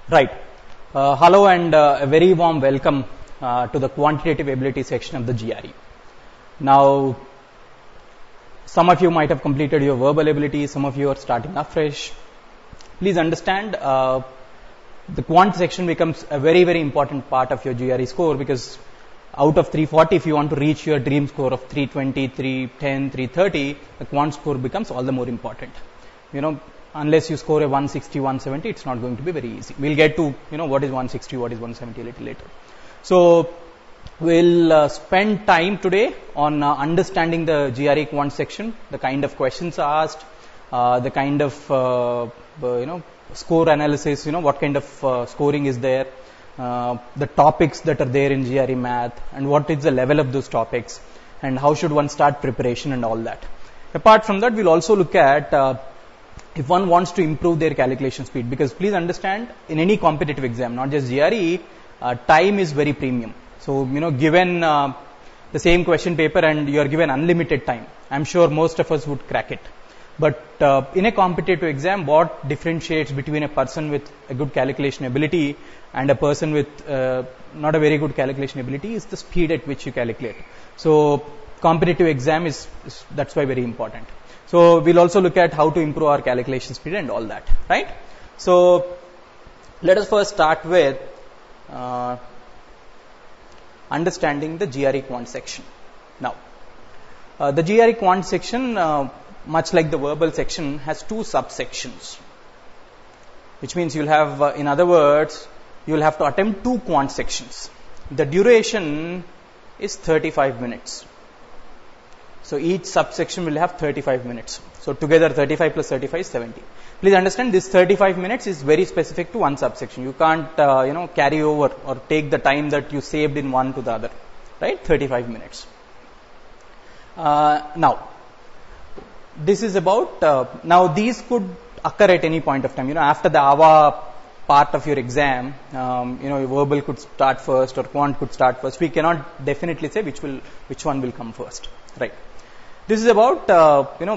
Right. Hello and a very warm welcome to the quantitative ability section of the GRE. Now, some of you might have completed your verbal ability, some of you are starting afresh. Please understand, the quant section becomes a very important part of your GRE score, because out of 340, if you want to reach your dream score of 320, 310, 330, the quant score becomes all the more important. Unless you score a 160, 170, it's not going to be very easy. We'll get to, what is 160, what is 170 a little later. So, we'll spend time today on understanding the GRE quant section, the kind of questions asked, the kind of, score analysis, what kind of scoring is there, the topics that are there in GRE math, and what is the level of those topics, and how should one start preparation and all that. Apart from that, we'll also look at if one wants to improve their calculation speed, because please understand, in any competitive exam, not just GRE, time is very premium. So, given the same question paper and you are given unlimited time, I'm sure most of us would crack it. But in a competitive exam, what differentiates between a person with a good calculation ability and a person with not a very good calculation ability is the speed at which you calculate. So, competitive exam is that's why very important. So, we'll also look at how to improve our calculation speed and all that, right? So, let us first start with understanding the GRE quant section. Now, the GRE quant section, much like the verbal section, has two subsections, which means you'll have, in other words, you'll have to attempt two quant sections. The duration is 35 minutes. So, each subsection will have 35 minutes. So, together 35 plus 35 is 70. Please understand, this 35 minutes is very specific to one subsection. You can't, carry over or take the time that you saved in one to the other, right? 35 minutes. Now, this is about, now these could occur at any point of time. After the AVA part of your exam, your verbal could start first or quant could start first. We cannot definitely say which one will come first, right? This is about,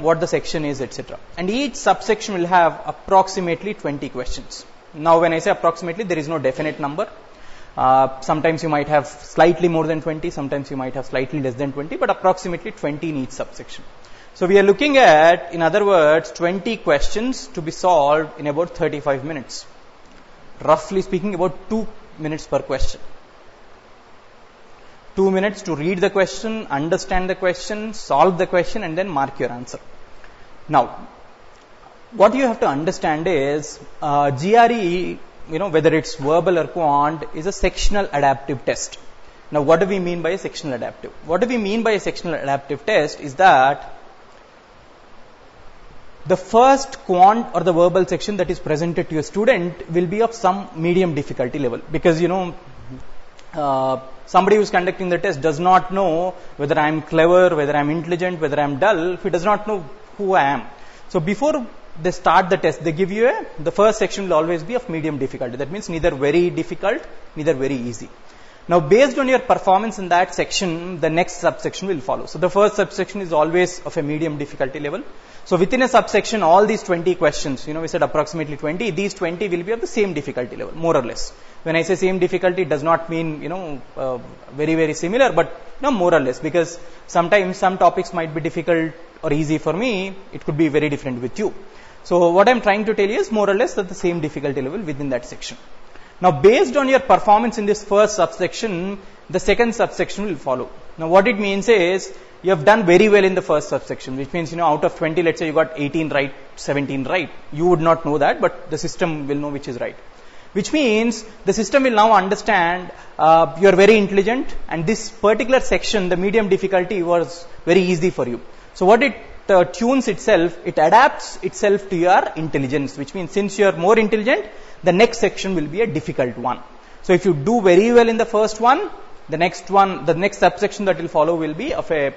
what the section is, etc. And each subsection will have approximately 20 questions. Now, when I say approximately, there is no definite number. Sometimes you might have slightly more than 20, sometimes you might have slightly less than 20, but approximately 20 in each subsection. So, we are looking at, in other words, 20 questions to be solved in about 35 minutes. Roughly speaking, about 2 minutes per question. 2 minutes to read the question, understand the question, solve the question, and then mark your answer. Now, what you have to understand is, GRE, whether it's verbal or quant, is a sectional adaptive test. Now, what do we mean by a sectional adaptive? What do we mean by a sectional adaptive test is that the first quant or the verbal section that is presented to a student will be of some medium difficulty level, because, somebody who is conducting the test does not know whether I am clever, whether I am intelligent, whether I am dull, if he does not know who I am. So, before they start the test, they give you the first section will always be of medium difficulty. That means neither very difficult, neither very easy. Now, based on your performance in that section, the next subsection will follow. So, the first subsection is always of a medium difficulty level. So, within a subsection, all these 20 questions, we said approximately 20, these 20 will be of the same difficulty level, more or less. When I say same difficulty, it does not mean, very similar, but, more or less, because sometimes some topics might be difficult or easy for me, it could be very different with you. So, what I am trying to tell you is more or less at the same difficulty level within that section. Now, based on your performance in this first subsection, the second subsection will follow. Now, what it means is, you have done very well in the first subsection, which means, out of 20, let's say you got 18 right, 17 right. You would not know that, but the system will know which is right. Which means, the system will now understand, you are very intelligent, and this particular section, the medium difficulty was very easy for you. So, what it tunes itself, it adapts itself to your intelligence, which means since you are more intelligent, the next section will be a difficult one. So, if you do very well in the first one, the next subsection that will follow will be of a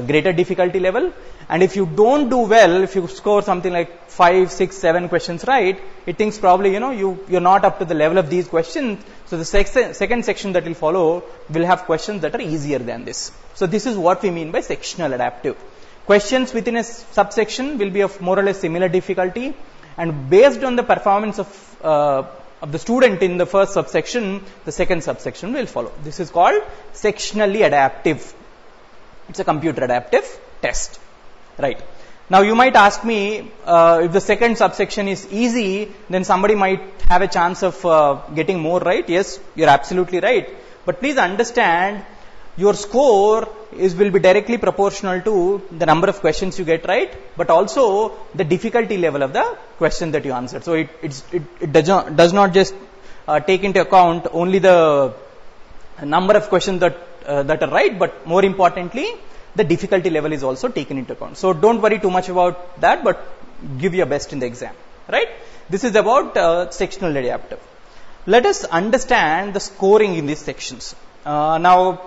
greater difficulty level. And if you don't do well, if you score something like 5, 6, 7 questions right, it thinks probably, you're not up to the level of these questions. So, the second section that will follow will have questions that are easier than this. So, this is what we mean by sectional adaptive. Questions within a subsection will be of more or less similar difficulty, and based on the performance of of the student in the first subsection, the second subsection will follow. This is called sectionally adaptive. It's a computer adaptive test, right? Now you might ask me, if the second subsection is easy, then somebody might have a chance of getting more right. Yes, you're absolutely right. But please understand, your score will be directly proportional to the number of questions you get right, but also the difficulty level of the question that you answered. So it does not just take into account only the number of questions that are right, but more importantly, the difficulty level is also taken into account. So don't worry too much about that, but give your best in the exam, right? This is about sectional adaptive. Let us understand the scoring in these sections. Now,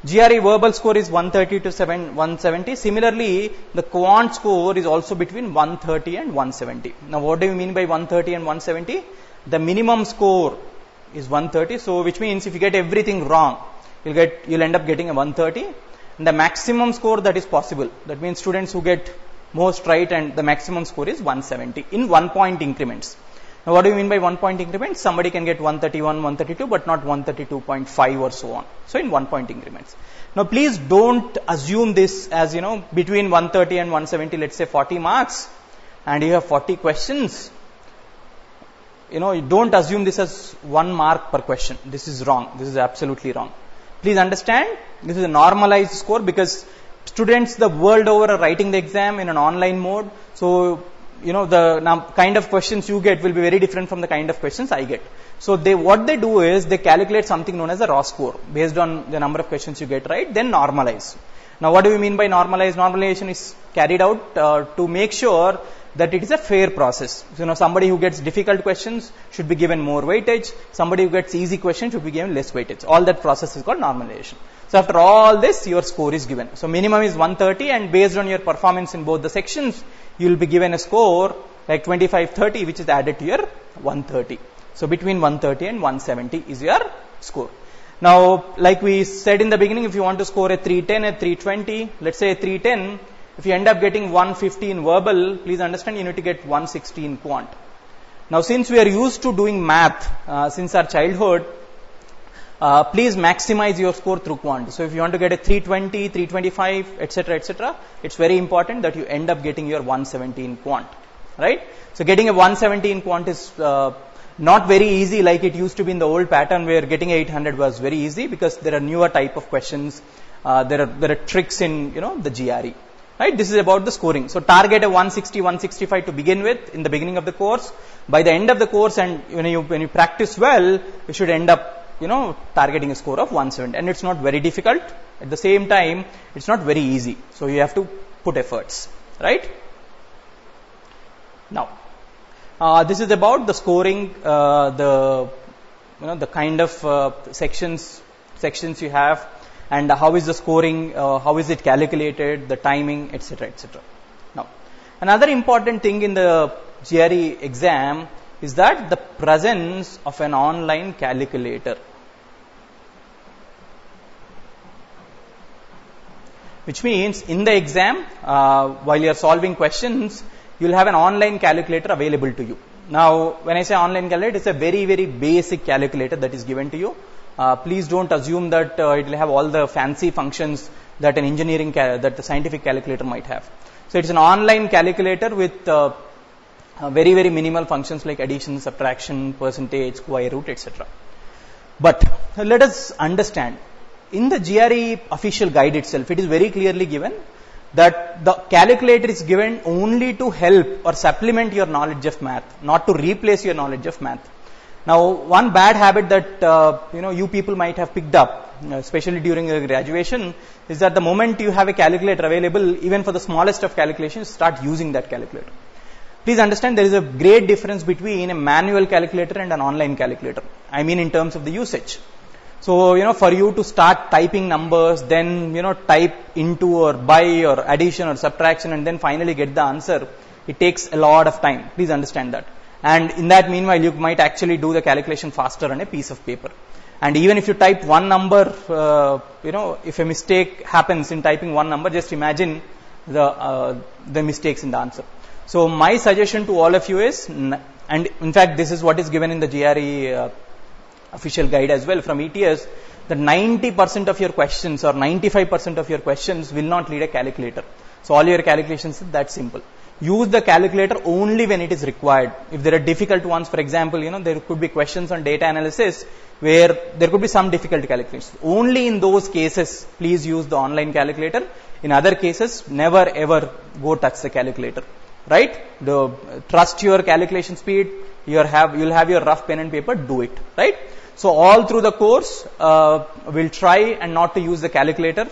GRE verbal score is 130 to 170. Similarly, the quant score is also between 130 and 170. Now, what do you mean by 130 and 170? The minimum score is 130. So, which means if you get everything wrong, you'll end up getting a 130. And the maximum score that is possible, that means students who get most right, and the maximum score is 170 in 1 point increments. Now, what do you mean by 1 point increments? Somebody can get 131, 132, but not 132.5 or so on. So, in 1 point increments. Now, please don't assume this as, between 130 and 170, let's say 40 marks, and you have 40 questions. You don't assume this as 1 mark per question. This is wrong. This is absolutely wrong. Please understand, this is a normalized score because students the world over are writing the exam in an online mode. So, the kind of questions you get will be very different from the kind of questions I get. So, what they do is they calculate something known as a raw score based on the number of questions you get right, then normalize. Now, what do we mean by normalize? Normalization is carried out to make sure that it is a fair process. So, somebody who gets difficult questions should be given more weightage. Somebody who gets easy questions should be given less weightage. All that process is called normalization. So, after all this, your score is given. So, minimum is 130, and based on your performance in both the sections, you will be given a score like 25-30, which is added to your 130. So, between 130 and 170 is your score. Now, like we said in the beginning, if you want to score a 310, a 320, let's say a 310, if you end up getting 150 in verbal, please understand you need to get 160 in quant. Now, since we are used to doing math since our childhood, please maximize your score through quant. So, if you want to get a 320, 325, etc., it's very important that you end up getting your 170 in quant, right? So, getting a 170 in quant is not very easy like it used to be in the old pattern where getting 800 was very easy because there are newer type of questions. There are tricks in the GRE. Right? This is about the scoring. So, target a 160, 165 to begin with in the beginning of the course. By the end of the course, and when you practice well, you should end up targeting a score of 170. And it's not very difficult. At the same time, it's not very easy. So, you have to put efforts. Right? Now, this is about the scoring, the kind of sections you have. And how is the scoring, how is it calculated, the timing, etc., etc. Now, another important thing in the GRE exam is that the presence of an online calculator. Which means in the exam, while you are solving questions, you will have an online calculator available to you. Now, when I say online calculator, it's a very, very basic calculator that is given to you. Please don't assume that it will have all the fancy functions that an that the scientific calculator might have. So, it's an online calculator with very, very minimal functions like addition, subtraction, percentage, square root, etc. But let us understand, in the GRE official guide itself, it is very clearly given that the calculator is given only to help or supplement your knowledge of math, not to replace your knowledge of math. Now, one bad habit that you people might have picked up, especially during your graduation, is that the moment you have a calculator available, even for the smallest of calculations, start using that calculator. Please understand there is a great difference between a manual calculator and an online calculator. I mean in terms of the usage. So, for you to start typing numbers, then, type into or by or addition or subtraction and then finally get the answer, it takes a lot of time. Please understand that. And in that meanwhile, you might actually do the calculation faster on a piece of paper. And even if you type one number, if a mistake happens in typing one number, just imagine the mistakes in the answer. So, my suggestion to all of you is And in fact, this is what is given in the GRE official guide as well from ETS, that 90% of your questions or 95% of your questions will not need a calculator. So all your calculations is that simple. Use the calculator only when it is required. If there are difficult ones, for example, there could be questions on data analysis where there could be some difficult calculations. Only in those cases, please use the online calculator. In other cases, never ever go touch the calculator. Right? Trust your calculation speed. You'll have your rough pen and paper. Do it. Right? So all through the course, we'll try and not to use the calculator.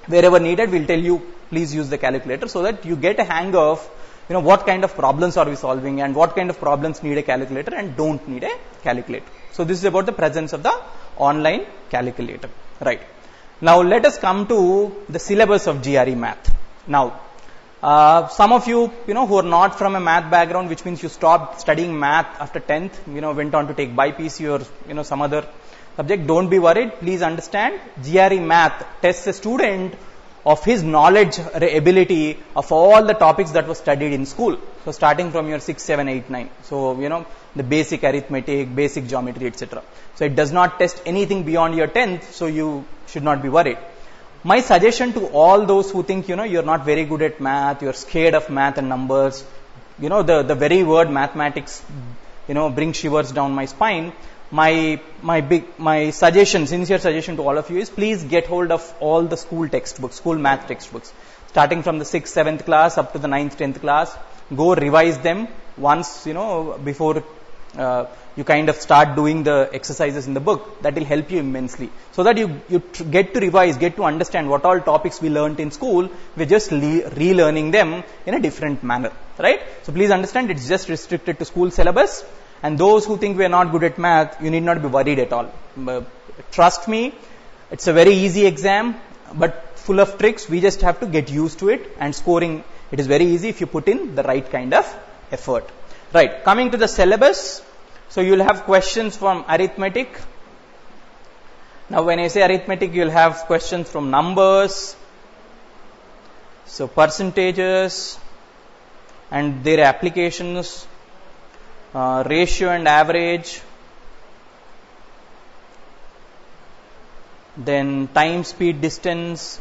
Wherever needed, we'll tell you, please use the calculator so that you get a hang of, what kind of problems are we solving and what kind of problems need a calculator and don't need a calculator. So this is about the presence of the online calculator. Right. Now let us come to the syllabus of GRE Math. Now, some of you, who are not from a math background, which means you stopped studying math after 10th, went on to take BPC or, some other subject, don't be worried. Please understand, GRE Math tests a student of his knowledge ability of all the topics that were studied in school. So starting from your 6, 7, 8, 9. So, the basic arithmetic, basic geometry, etc. So it does not test anything beyond your 10th, so you should not be worried. My suggestion to all those who think, you're not very good at math, you're scared of math and numbers, the very word mathematics, brings shivers down my spine. My suggestion, sincere suggestion to all of you is please get hold of all the school textbooks, school math textbooks, starting from the 6th, 7th class up to the 9th, 10th class. Go revise them once, before you kind of start doing the exercises in the book. That will help you immensely. So that you get to revise, get to understand what all topics we learnt in school. We're just relearning them in a different manner. Right? So please understand, it's just restricted to school syllabus. And those who think we are not good at math, you need not be worried at all. Trust me, it's a very easy exam, but full of tricks. We just have to get used to it, and scoring it is very easy if you put in the right kind of effort. Right. Coming to the syllabus, so you'll have questions from arithmetic. Now when I say arithmetic, you'll have questions from numbers, so percentages and their applications, ratio and average, then time, speed, distance,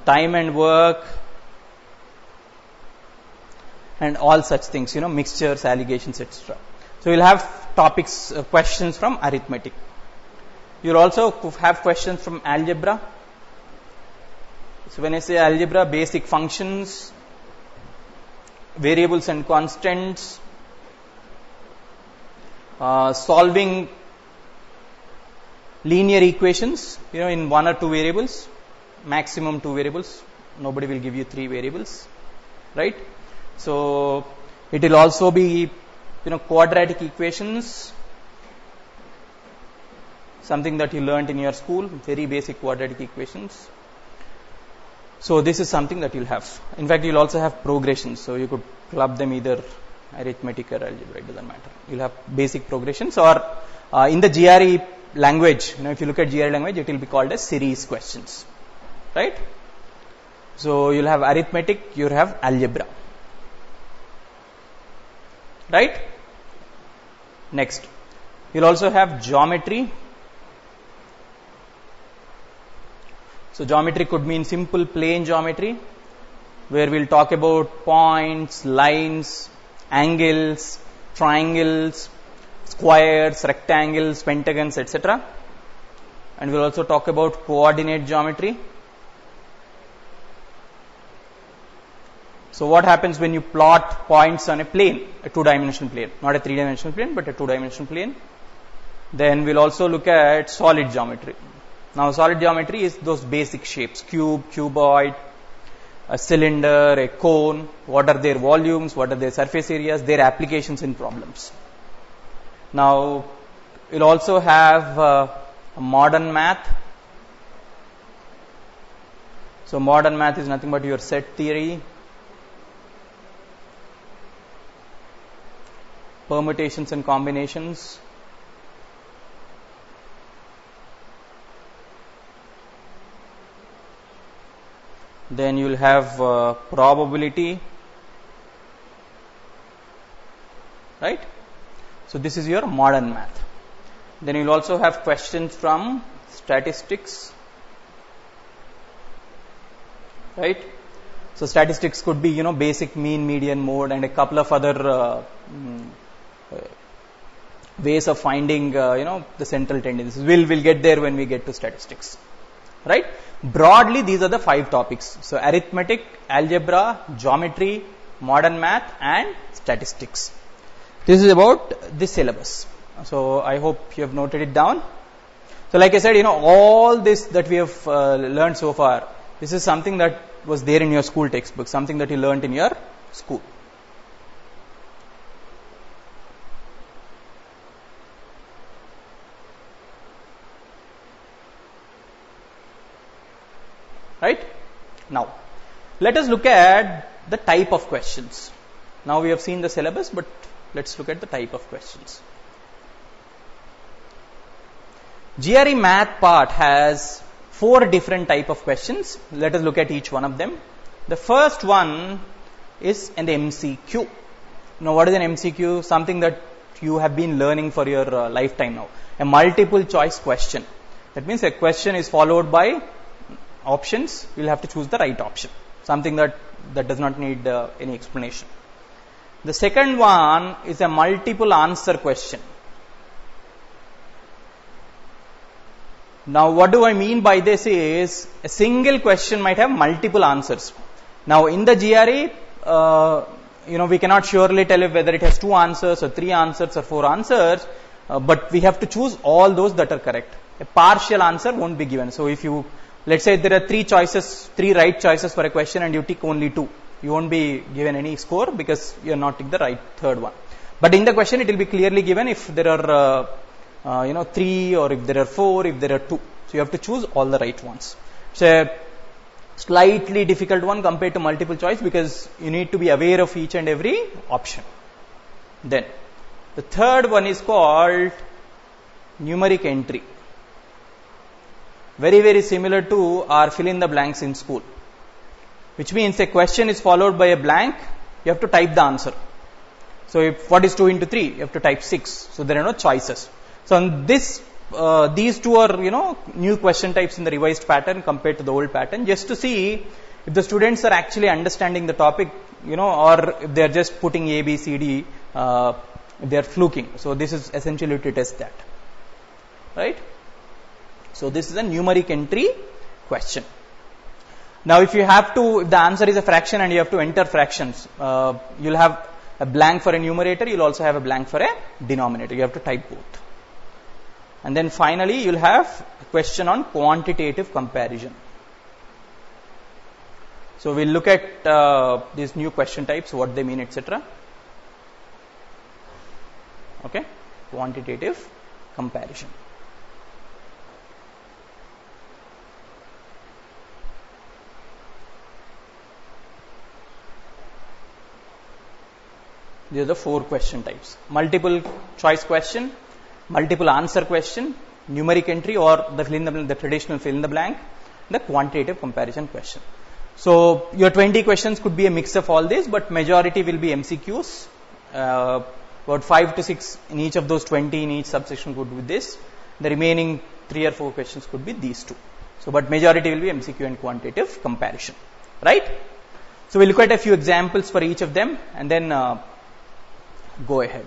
time and work, and all such things, mixtures, allegations, etc. So you'll have topics, questions from arithmetic. You'll also have questions from algebra. So when I say algebra, basic functions, variables and constants, solving linear equations, in 1 or 2 variables, maximum 2 variables. Nobody will give you 3 variables, right? So it will also be, quadratic equations, something that you learnt in your school, very basic quadratic equations. So this is something that you'll have. In fact, you'll also have progressions, so you could club them either arithmetic or algebra, it doesn't matter. You'll have basic progressions, or in the GRE language, if you look at GRE language, it will be called as series questions, right? So you'll have arithmetic, you'll have algebra, right? Next, you'll also have geometry. So geometry could mean simple plane geometry, where we'll talk about points, lines, angles, triangles, squares, rectangles, pentagons, etc. And we'll also talk about coordinate geometry. So what happens when you plot points on a plane, a 2-dimensional plane, not a 3-dimensional plane, but a 2-dimensional plane. Then we'll also look at solid geometry. Now solid geometry is those basic shapes, cube, cuboid, a cylinder, a cone, what are their volumes, what are their surface areas, their applications in problems. Now we'll also have a modern math. So modern math is nothing but your set theory, permutations and combinations, then you will have probability, right? So this is your modern math. Then you'll also have questions from statistics, right? So statistics could be, basic, mean, median, mode, and a couple of other ways of finding, the central tendencies. We'll get there when we get to statistics, right? Broadly, these are the 5 topics. So arithmetic, algebra, geometry, modern math, and statistics. This is about this syllabus. So I hope you have noted it down. So like I said, all this that we have learned so far, this is something that was there in your school textbook, something that you learned in your school. Right? Now, let us look at the type of questions. Now we have seen the syllabus, but let's look at the type of questions. GRE math part has 4 different type of questions. Let us look at each one of them. The first one is an MCQ. Now, what is an MCQ? Something that you have been learning for your lifetime now. A multiple choice question. That means a question is followed by options. You'll have to choose the right option. Something that does not need any explanation. The second one is a multiple answer question. Now, what do I mean by this is a single question might have multiple answers. Now, in the GRE, we cannot surely tell whether it has 2 answers or 3 answers or 4 answers, but we have to choose all those that are correct. A partial answer won't be given. So, if you, let's say there are 3 right choices for a question and you tick only 2, you won't be given any score because you are not ticked the right third one. But in the question, it will be clearly given if there are 3 or if there are 4, if there are 2. So you have to choose all the right ones. It's a slightly difficult one compared to multiple choice because you need to be aware of each and every option. Then the third one is called numeric entry. Very, very similar to our fill in the blanks in school. Which means a question is followed by a blank, you have to type the answer. So if what is 2 into 3? You have to type 6. So there are no choices. So on this, these two are, new question types in the revised pattern compared to the old pattern, just to see if the students are actually understanding the topic, or if they are just putting A, B, C, D, they are fluking. So this is essentially to test that, right? So this is a numeric entry question. Now, if the answer is a fraction and you have to enter fractions, you'll have a blank for a numerator, you'll also have a blank for a denominator. You have to type both. And then finally, you'll have a question on quantitative comparison. So we'll look at these new question types, what they mean, etc. Okay, quantitative comparison. These are the 4 question types. Multiple choice question, multiple answer question, numeric entry or the traditional fill in the blank, the quantitative comparison question. So your 20 questions could be a mix of all this, but majority will be MCQs. About 5 to 6 in each of those 20 in each subsection could be this. The remaining 3 or 4 questions could be these 2. So, but majority will be MCQ and quantitative comparison, right? So we'll look at a few examples for each of them and then go ahead.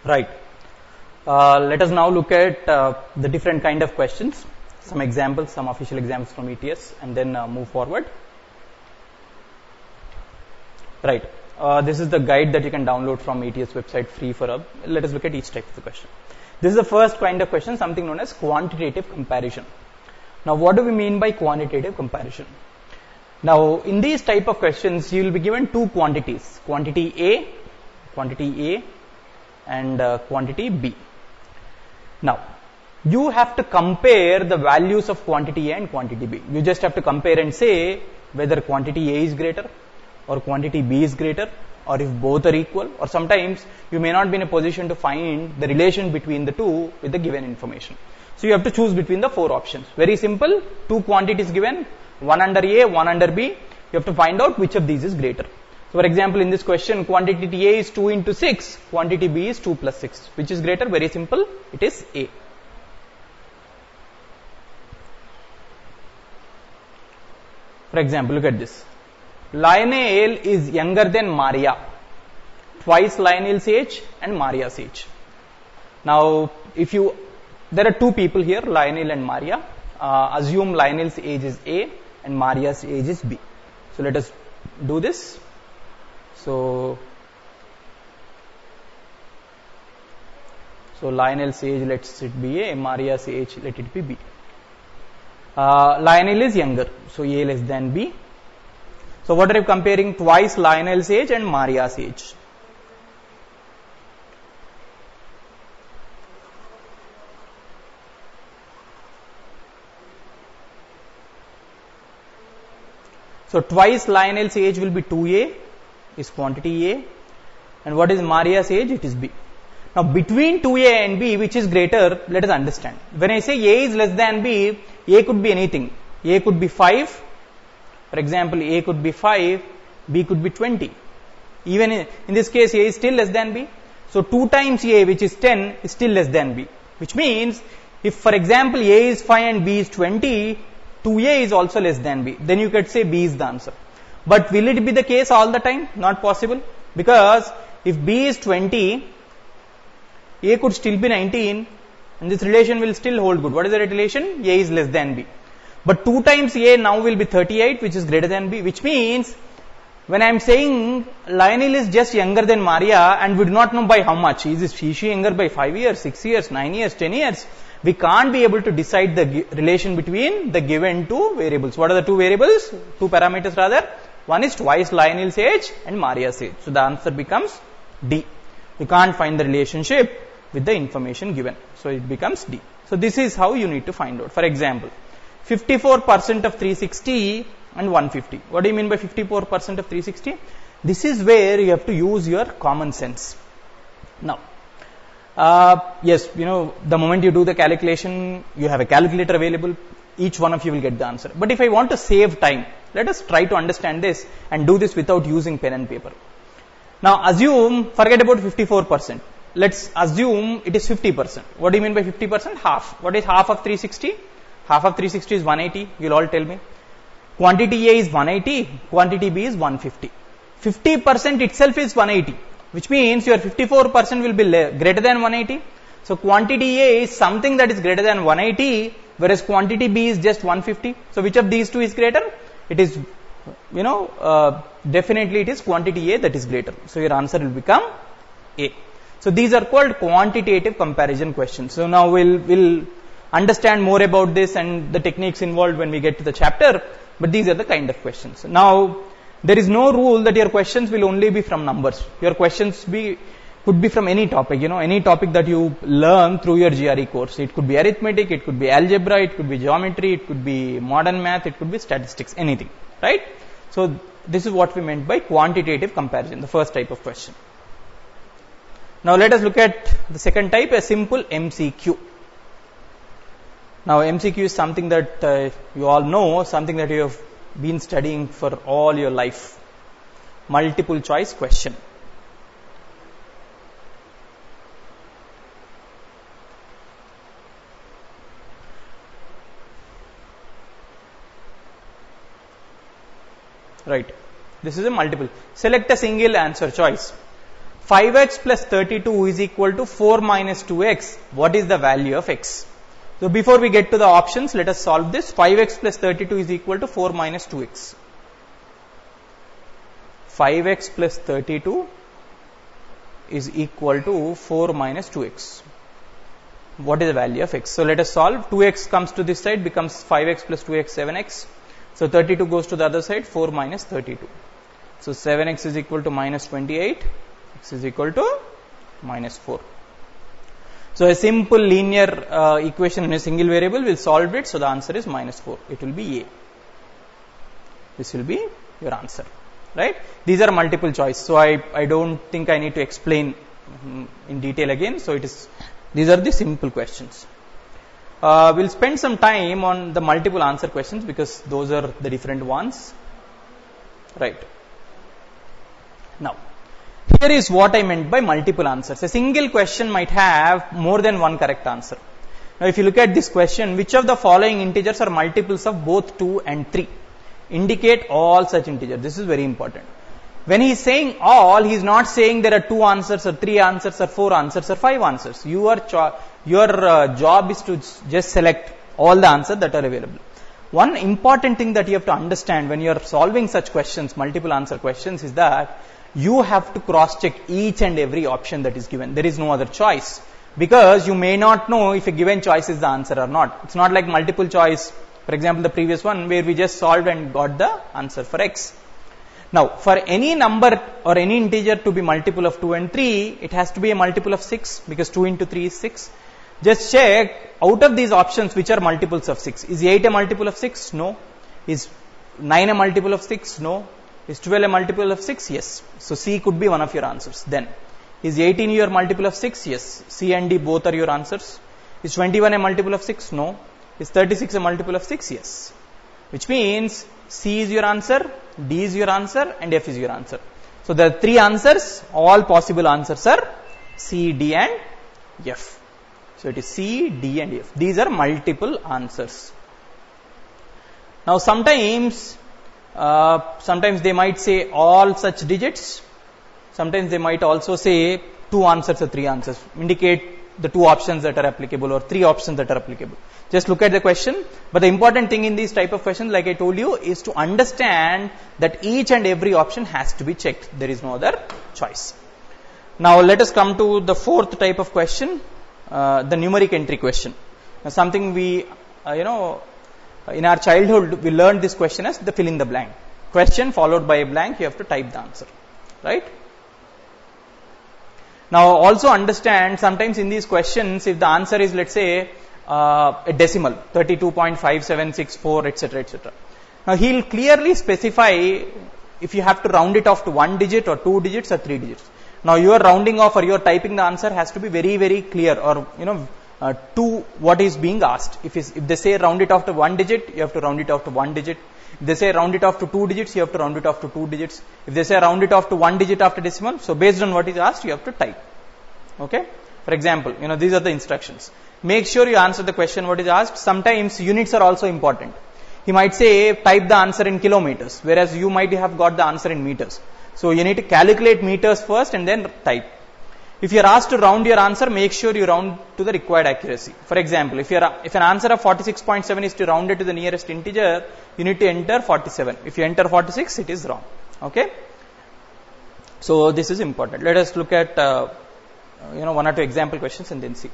Right. Let us now look at the different kind of questions, some examples, some official examples from ETS, and then move forward. Right. This is the guide that you can download from ETS website free for a. Let us look at each type of the question. This is the first kind of question, something known as quantitative comparison. Now, what do we mean by quantitative comparison? Now, in these type of questions, you will be given two quantities, quantity A and quantity B. Now, you have to compare the values of quantity A and quantity B. You just have to compare and say whether quantity A is greater or quantity B is greater, or if both are equal, or sometimes you may not be in a position to find the relation between the two with the given information. So you have to choose between the four options. Very simple, two quantities given, one under A, one under B. You have to find out which of these is greater. So for example, in this question, quantity A is 2 into 6, quantity B is 2 plus 6. Which is greater? Very simple, it is A. For example, look at this. Lionel is younger than Maria, twice Lionel's age and Maria's age. Now, there are two people here, Lionel and Maria. Assume Lionel's age is A and Maria's age is B. So let us do this. So Lionel's age, let it be A, Maria's age, let it be B. Lionel is younger, so A less than B. So what are you comparing? Twice Lionel's age and Maria's age. So twice Lionel's age will be 2A, is quantity A, and what is Maria's age? It is B. Now between 2A and B, which is greater, let us understand. When I say A is less than B, A could be anything. A could be 5. For example, A could be 5, B could be 20. Even in this case, A is still less than B. So 2 times A, which is 10, is still less than B. Which means, if for example A is 5 and B is 20, 2A is also less than B. Then you could say B is the answer. But will it be the case all the time? Not possible. Because if B is 20, A could still be 19, and this relation will still hold good. What is the relation? A is less than B. But 2 times A now will be 38, which is greater than B, which means when I am saying Lionel is just younger than Maria and we do not know by how much, is she younger by 5 years, 6 years, 9 years, 10 years, we can't be able to decide the relation between the given two variables. What are the two variables? Two parameters rather. One is twice Lionel's age and Maria's age. So the answer becomes D. You can't find the relationship with the information given. So it becomes D. So this is how you need to find out. For example, 54% of 360 and 150. What do you mean by 54% of 360? This is where you have to use your common sense. Now, yes, the moment you do the calculation, you have a calculator available. Each one of you will get the answer. But if I want to save time, let us try to understand this and do this without using pen and paper. Now, forget about 54%. Let's assume it is 50%. What do you mean by 50%? Half. What is half of 360? Half of 360 is 180. You'll all tell me. Quantity A is 180. Quantity B is 150. 50% itself is 180, which means your 54% will be greater than 180. So quantity A is something that is greater than 180, whereas quantity B is just 150. So which of these two is greater? It is, definitely it is quantity A that is greater. So your answer will become A. So these are called quantitative comparison questions. So now we'll understand more about this and the techniques involved when we get to the chapter, but these are the kind of questions. Now, there is no rule that your questions will only be from numbers. Your questions could be from any topic, any topic that you learn through your GRE course. It could be arithmetic, it could be algebra, it could be geometry, it could be modern math, it could be statistics, anything, right? So this is what we meant by quantitative comparison, the first type of question. Now let us look at the second type, a simple MCQ. Now MCQ is something that you all know, something that you have been studying for all your life. Multiple choice question. Right. This is a multiple. Select a single answer choice. 5x plus 32 is equal to 4 minus 2x. What is the value of x? So before we get to the options, let us solve this. 5x plus 32 is equal to 4 minus 2x. 5x plus 32 is equal to 4 minus 2x. What is the value of x? So let us solve. 2x comes to this side, becomes 5x plus 2x, 7x. So 32 goes to the other side, 4 minus 32. So 7x is equal to minus 28. X is equal to minus 4. So a simple linear equation in a single variable will solve it. So the answer is minus 4. It will be A. This will be your answer. Right? These are multiple choice. So I don't think I need to explain in detail again. So these are the simple questions. We'll spend some time on the multiple answer questions because those are the different ones. Right. Now, here is what I meant by multiple answers. A single question might have more than one correct answer. Now, if you look at this question, which of the following integers are multiples of both 2 and 3? Indicate all such integers. This is very important. When he is saying all, he is not saying there are 2 answers or 3 answers or 4 answers or 5 answers. Your job is to just select all the answers that are available. One important thing that you have to understand when you are solving such questions, multiple answer questions, is that you have to cross check each and every option that is given. There is no other choice because you may not know if a given choice is the answer or not. It's not like multiple choice. For example, the previous one where we just solved and got the answer for x. Now, for any number or any integer to be multiple of 2 and 3, it has to be a multiple of 6 because 2 into 3 is 6. Just check out of these options which are multiples of 6. Is 8 a multiple of 6? No. Is 9 a multiple of 6? No. Is 12 a multiple of 6? Yes. So C could be one of your answers. Then, is 18 your multiple of 6? Yes. C and D both are your answers. Is 21 a multiple of 6? No. Is 36 a multiple of 6? Yes. Which means C is your answer, D is your answer, and F is your answer. So the 3 answers, all possible answers are C, D, and F. So it is C, D, and F. These are multiple answers. Now sometimes they might say all such digits. Sometimes they might also say 2 answers or 3 answers. Indicate the 2 options that are applicable or 3 options that are applicable. Just look at the question. But the important thing in these type of questions, like I told you, is to understand that each and every option has to be checked. There is no other choice. Now let us come to the 4th type of question, the numeric entry question. Now, something we, in our childhood, we learned this question as the fill in the blank. Question followed by a blank, you have to type the answer. Right? Now also understand, sometimes in these questions, if the answer is, let's say, a decimal, 32.5764, etc., etc. Now he will clearly specify if you have to round it off to 1 digit or 2 digits or 3 digits. Now your rounding off or your typing the answer has to be very, very clear, or to what is being asked. If they say round it off to 1 digit, you have to round it off to 1 digit. If they say round it off to 2 digits, you have to round it off to 2 digits. If they say round it off to 1 digit after decimal, so based on what is asked, you have to type. Okay? For example, these are the instructions. Make sure you answer the question what is asked. Sometimes units are also important. He might say type the answer in kilometers, whereas you might have got the answer in meters. So you need to calculate meters first and then type. If you are asked to round your answer, make sure you round to the required accuracy. For example, if an answer of 46.7 is to round it to the nearest integer, you need to enter 47. If you enter 46, it is wrong. Okay? So this is important. Let us look at 1 or 2 example questions and then see.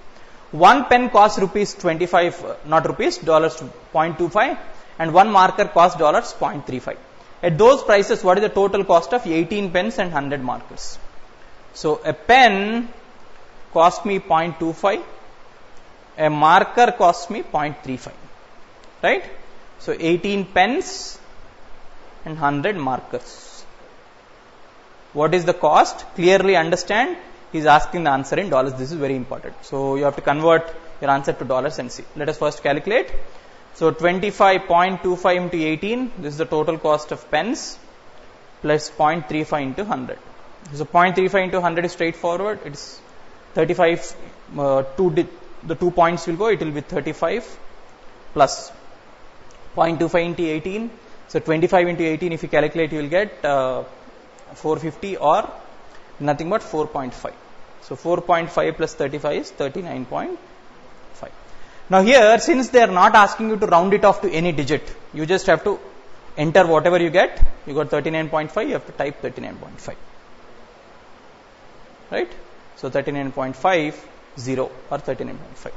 1 pen costs $0.25 and 1 marker costs $0.35. At those prices, what is the total cost of 18 pens and 100 markers? So a pen cost me 0.25, a marker cost me 0.35, right? So 18 pens and 100 markers. What is the cost? Clearly understand. He is asking the answer in dollars. This is very important. So you have to convert your answer to dollars and see. Let us first calculate. So 25.25 into 18, this is the total cost of pens, plus 0.35 into 100. So 0.35 into 100 is straightforward. It is 35. The 2 points will go. It will be 35 plus 0.25 into 18. So 25 into 18, if you calculate, you will get 450 or Nothing but 4.5. So 4.5 plus 35 is 39.5. Now here, since they are not asking you to round it off to any digit, you just have to enter whatever you get. You got 39.5, you have to type 39.5. Right? So 39.50 or 39.5.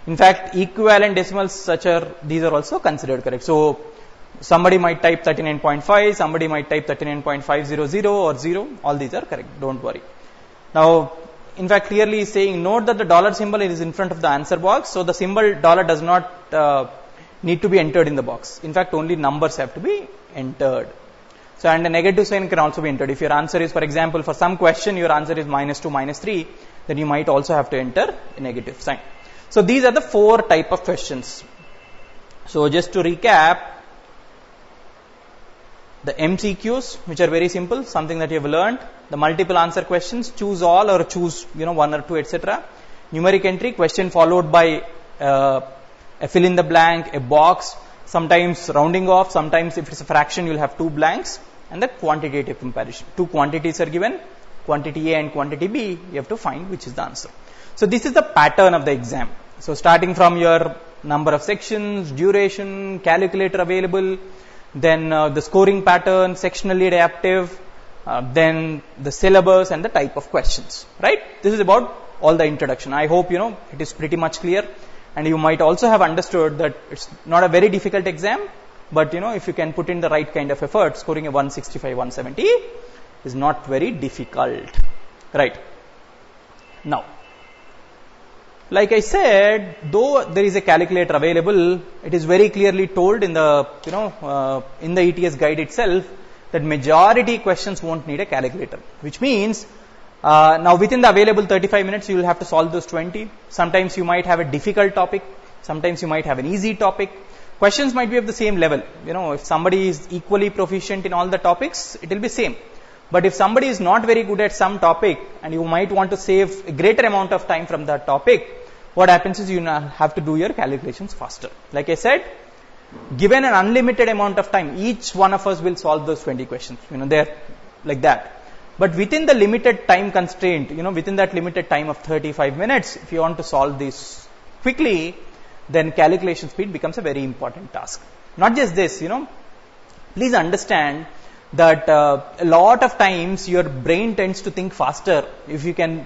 In fact, equivalent decimals these are also considered correct. So somebody might type 39.5, somebody might type 39.500 or 0. All these are correct. Don't worry. Now, in fact, clearly is saying, note that the dollar symbol is in front of the answer box. So the symbol dollar does not need to be entered in the box. In fact, only numbers have to be entered. So, and a negative sign can also be entered. If your answer is, for example, for some question, your answer is -2, -3, then you might also have to enter a negative sign. So these are the 4 type of questions. So just to recap, the MCQs, which are very simple, something that you have learned. The multiple answer questions, choose all or choose, 1 or 2, etc. Numeric entry, question followed by a fill in the blank, a box, sometimes rounding off, sometimes if it's a fraction, you'll have 2 blanks, and the quantitative comparison. 2 quantities are given, quantity A and quantity B, you have to find which is the answer. So this is the pattern of the exam. So starting from your number of sections, duration, calculator available, then the scoring pattern, sectionally adaptive, then the syllabus and the type of questions, right? This is about all the introduction. I hope, it is pretty much clear, and you might also have understood that it's not a very difficult exam, but, if you can put in the right kind of effort, scoring a 165, 170 is not very difficult, right? Now, like I said, though there is a calculator available, it is very clearly told in the, in the ETS guide itself that majority questions won't need a calculator, which means now within the available 35 minutes, you will have to solve those 20. Sometimes you might have a difficult topic. Sometimes you might have an easy topic. Questions might be of the same level. If somebody is equally proficient in all the topics, it will be same. But if somebody is not very good at some topic and you might want to save a greater amount of time from that topic, what happens is you have to do your calculations faster. Like I said, given an unlimited amount of time, each one of us will solve those 20 questions. They're like that. But within the limited time constraint, within that limited time of 35 minutes, if you want to solve this quickly, then calculation speed becomes a very important task. Not just this, please understand that a lot of times your brain tends to think faster if you can,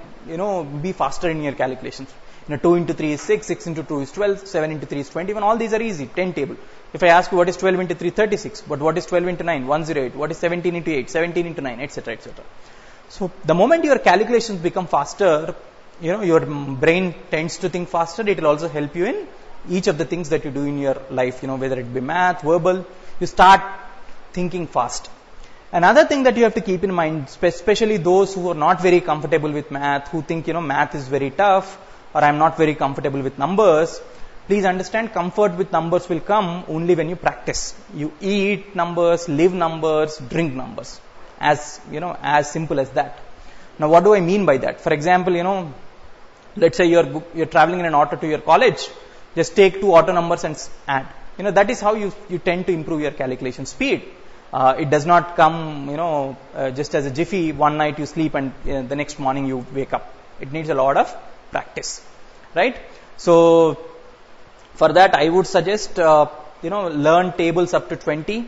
be faster in your calculations. 2 into 3 is 6, 6 into 2 is 12, 7 into 3 is 21, all these are easy, 10 table. If I ask you what is 12 into 3, 36, but what is 12 into 9, 108, what is 17 into 8, 17 into 9, etc., etc. So the moment your calculations become faster, your brain tends to think faster, it will also help you in each of the things that you do in your life, whether it be math, verbal, you start thinking fast. Another thing that you have to keep in mind, especially those who are not very comfortable with math, who think, math is very tough, or I'm not very comfortable with numbers, please understand comfort with numbers will come only when you practice. You eat numbers, live numbers, drink numbers. As simple as that. Now, what do I mean by that? For example, let's say you're traveling in an auto to your college, just take 2 auto numbers and add. That is how you tend to improve your calculation speed. It does not come, just as a jiffy, one night you sleep and the next morning you wake up. It needs a lot of practice, right? So, for that I would suggest, learn tables up to 20.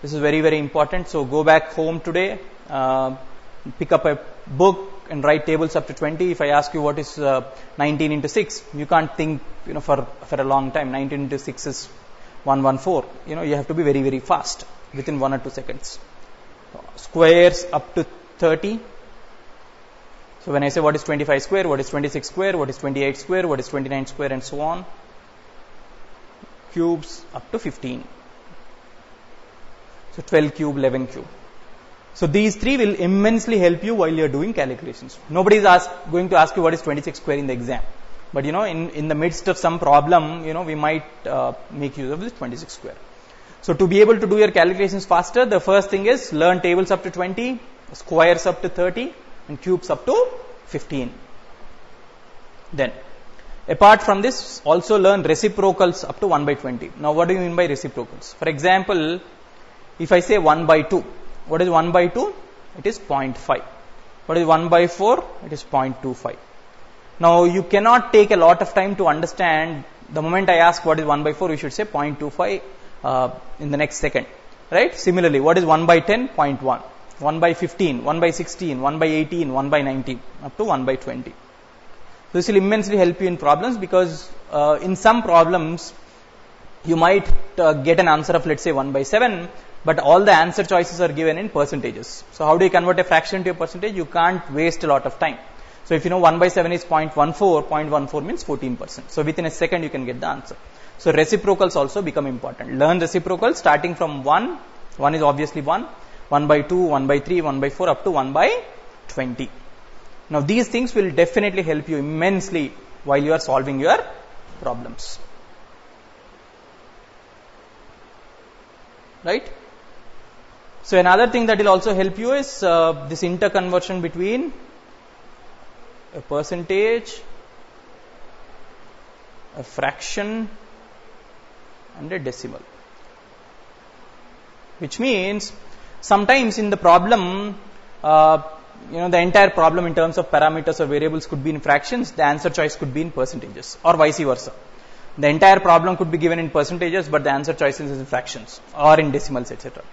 This is very, very important. So, go back home today, pick up a book and write tables up to 20. If I ask you what is 19 into 6, you can't think, for a long time. 19 into 6 is 114. You have to be very, very fast within 1 or 2 seconds. Squares up to 30. So when I say what is 25 square, what is 26 square, what is 28 square, what is 29 square, and so on. Cubes up to 15. So 12 cube, 11 cube. So these 3 will immensely help you while you are doing calculations. Nobody is going to ask you what is 26 square in the exam. But in the midst of some problem, we might make use of this 26 square. So to be able to do your calculations faster, the first thing is learn tables up to 20, squares up to 30, and cubes up to 15. Then, apart from this, also learn reciprocals up to 1 by 20. Now, what do you mean by reciprocals? For example, if I say 1 by 2, what is 1 by 2? It is 0.5. What is 1 by 4? It is 0.25. Now you cannot take a lot of time to understand. The moment I ask what is 1 by 4, you should say 0.25 in the next second. Right? Similarly, what is 1 by 10? 0.1. 1 by 15, 1 by 16, 1 by 18, 1 by 19, up to 1 by 20. This will immensely help you in problems, because in some problems you might get an answer of, let's say, 1 by 7, but all the answer choices are given in percentages. So how do you convert a fraction to a percentage? You can't waste a lot of time. So if you know 1 by 7 is 0.14, 0.14 means 14%. So within a second you can get the answer. So reciprocals also become important. Learn reciprocals starting from 1. 1 is obviously 1. 1 by 2, 1 by 3, 1 by 4, up to 1 by 20. Now these things will definitely help you immensely while you are solving your problems. Right? So another thing that will also help you is this interconversion between a percentage, a fraction, and a decimal. Which means sometimes in the problem, the entire problem in terms of parameters or variables could be in fractions, the answer choice could be in percentages, or vice versa. The entire problem could be given in percentages, but the answer choices is in fractions or in decimals, etc.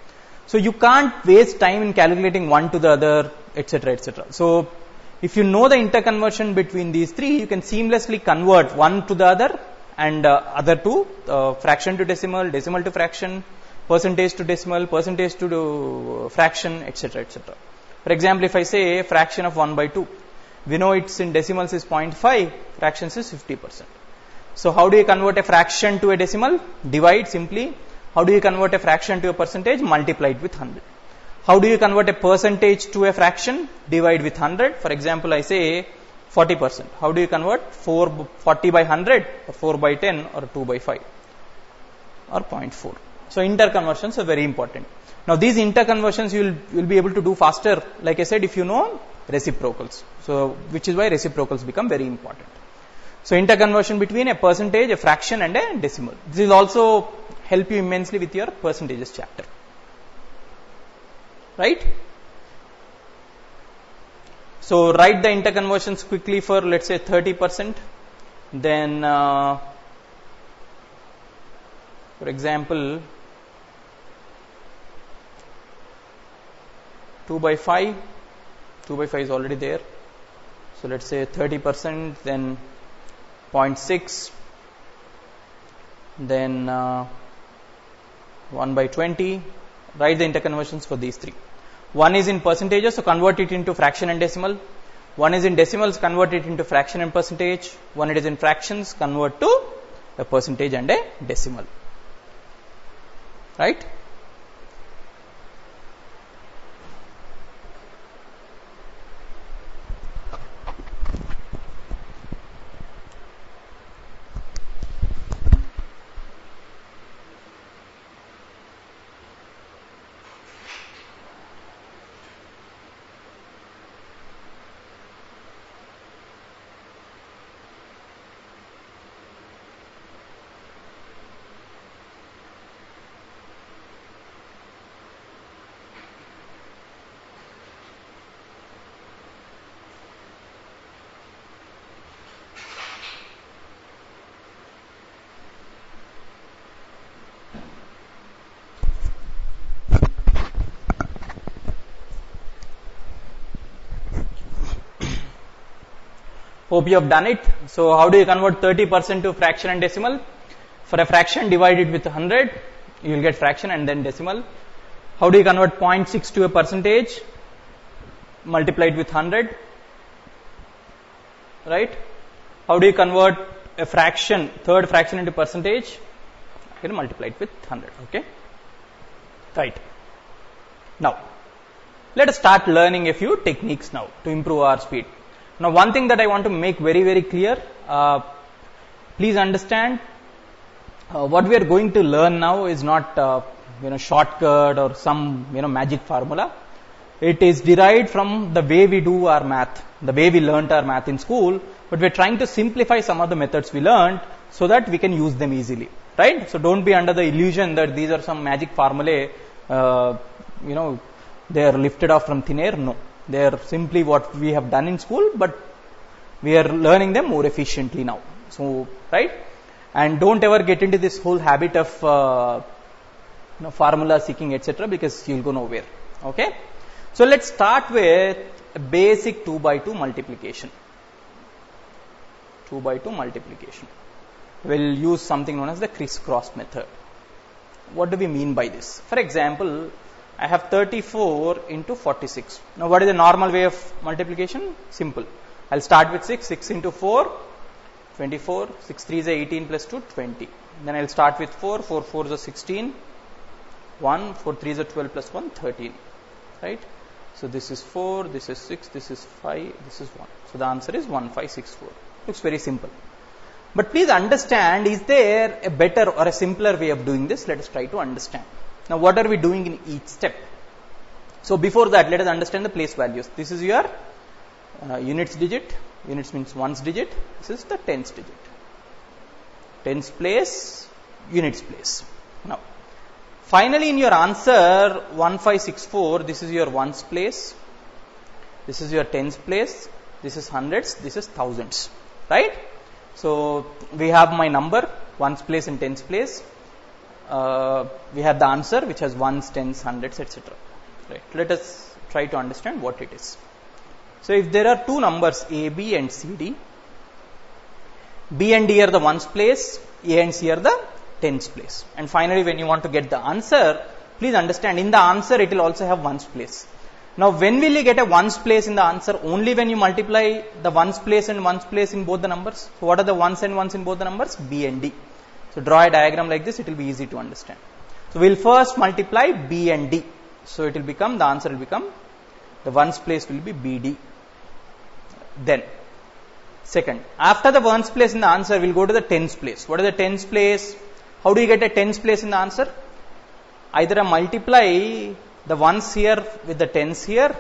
So you can't waste time in calculating one to the other, etc., etc. So if you know the interconversion between these three, you can seamlessly convert one to the other and other to fraction to decimal, decimal to fraction, percentage to decimal, percentage to fraction, etc., etc. For example, if I say a fraction of 1 by 2, we know it's in decimals is 0.5, fractions is 50%. So how do you convert a fraction to a decimal? Divide simply. How do you convert a fraction to a percentage? Multiply it with 100. How do you convert a percentage to a fraction? Divide with 100. For example, I say 40%. How do you convert 40 by 100, or 4 by 10, or 2 by 5, or 0.4? So interconversions are very important. Now these interconversions you will be able to do faster, like I said, if you know reciprocals. So which is why reciprocals become very important. So interconversion between a percentage, a fraction, and a decimal. This will also help you immensely with your percentages chapter. Right? So write the interconversions quickly for, let's say, 30%. Then, for example, 2 by 5. 2 by 5 is already there. So let's say 30%, then 0.6, then 1 by 20. Write the interconversions for these three. One is in percentages, so convert it into fraction and decimal. One is in decimals, convert it into fraction and percentage. One it is in fractions, convert to a percentage and a decimal. Right? Hope you have done it. So how do you convert 30% to fraction and decimal? For a fraction, divide it with 100, you will get fraction and then decimal. How do you convert 0.6 to a percentage? Multiply it with 100. Right? How do you convert a fraction, third fraction into percentage? You can multiply it with 100. Okay? Right. Now, let us start learning a few techniques now to improve our speed. Now, one thing that I want to make very, very clear, please understand, what we are going to learn now is not, shortcut or some, magic formula. It is derived from the way we do our math, the way we learnt our math in school, but we are trying to simplify some of the methods we learned so that we can use them easily, right? So don't be under the illusion that these are some magic formulae, they are lifted off from thin air. No. They are simply what we have done in school, but we are learning them more efficiently now. So, right? And don't ever get into this whole habit of formula seeking, etc., because you'll go nowhere. Okay? So let's start with a basic 2 by 2 multiplication. 2 by 2 multiplication. We'll use something known as the crisscross method. What do we mean by this? For example, I have 34 into 46. Now what is the normal way of multiplication? Simple. I'll start with 6. 6 into 4, 24. 6 3 is 18 plus 2, 20. Then I'll start with 4. 4 4 is 16. 1. 4 3 is 12 plus 1, 13. Right? So this is 4, this is 6, this is 5, this is 1. So the answer is 1564. Looks very simple. But please understand, is there a better or a simpler way of doing this? Let us try to understand. Now what are we doing in each step? So before that, let us understand the place values. This is your units digit. Units means ones digit. This is the tens digit. Tens place, units place. Now, finally in your answer 1564, this is your ones place. This is your tens place. This is hundreds. This is thousands. Right? So we have my number, ones place and tens place. We have the answer which has ones, tens, hundreds, etc. Right. Let us try to understand what it is. So if there are two numbers A, B and C, D, B and D are the ones place, A and C are the tens place. And finally when you want to get the answer, please understand in the answer it will also have ones place. Now when will you get a ones place in the answer? Only when you multiply the ones place and ones place in both the numbers. So what are the ones and ones in both the numbers? B and D. So draw a diagram like this, it will be easy to understand. So we will first multiply B and D. So it will become, the answer will become, the ones place will be BD. Then, second, after the ones place in the answer, we will go to the tens place. What is the tens place? How do you get a tens place in the answer? Either I multiply the ones here with the tens here,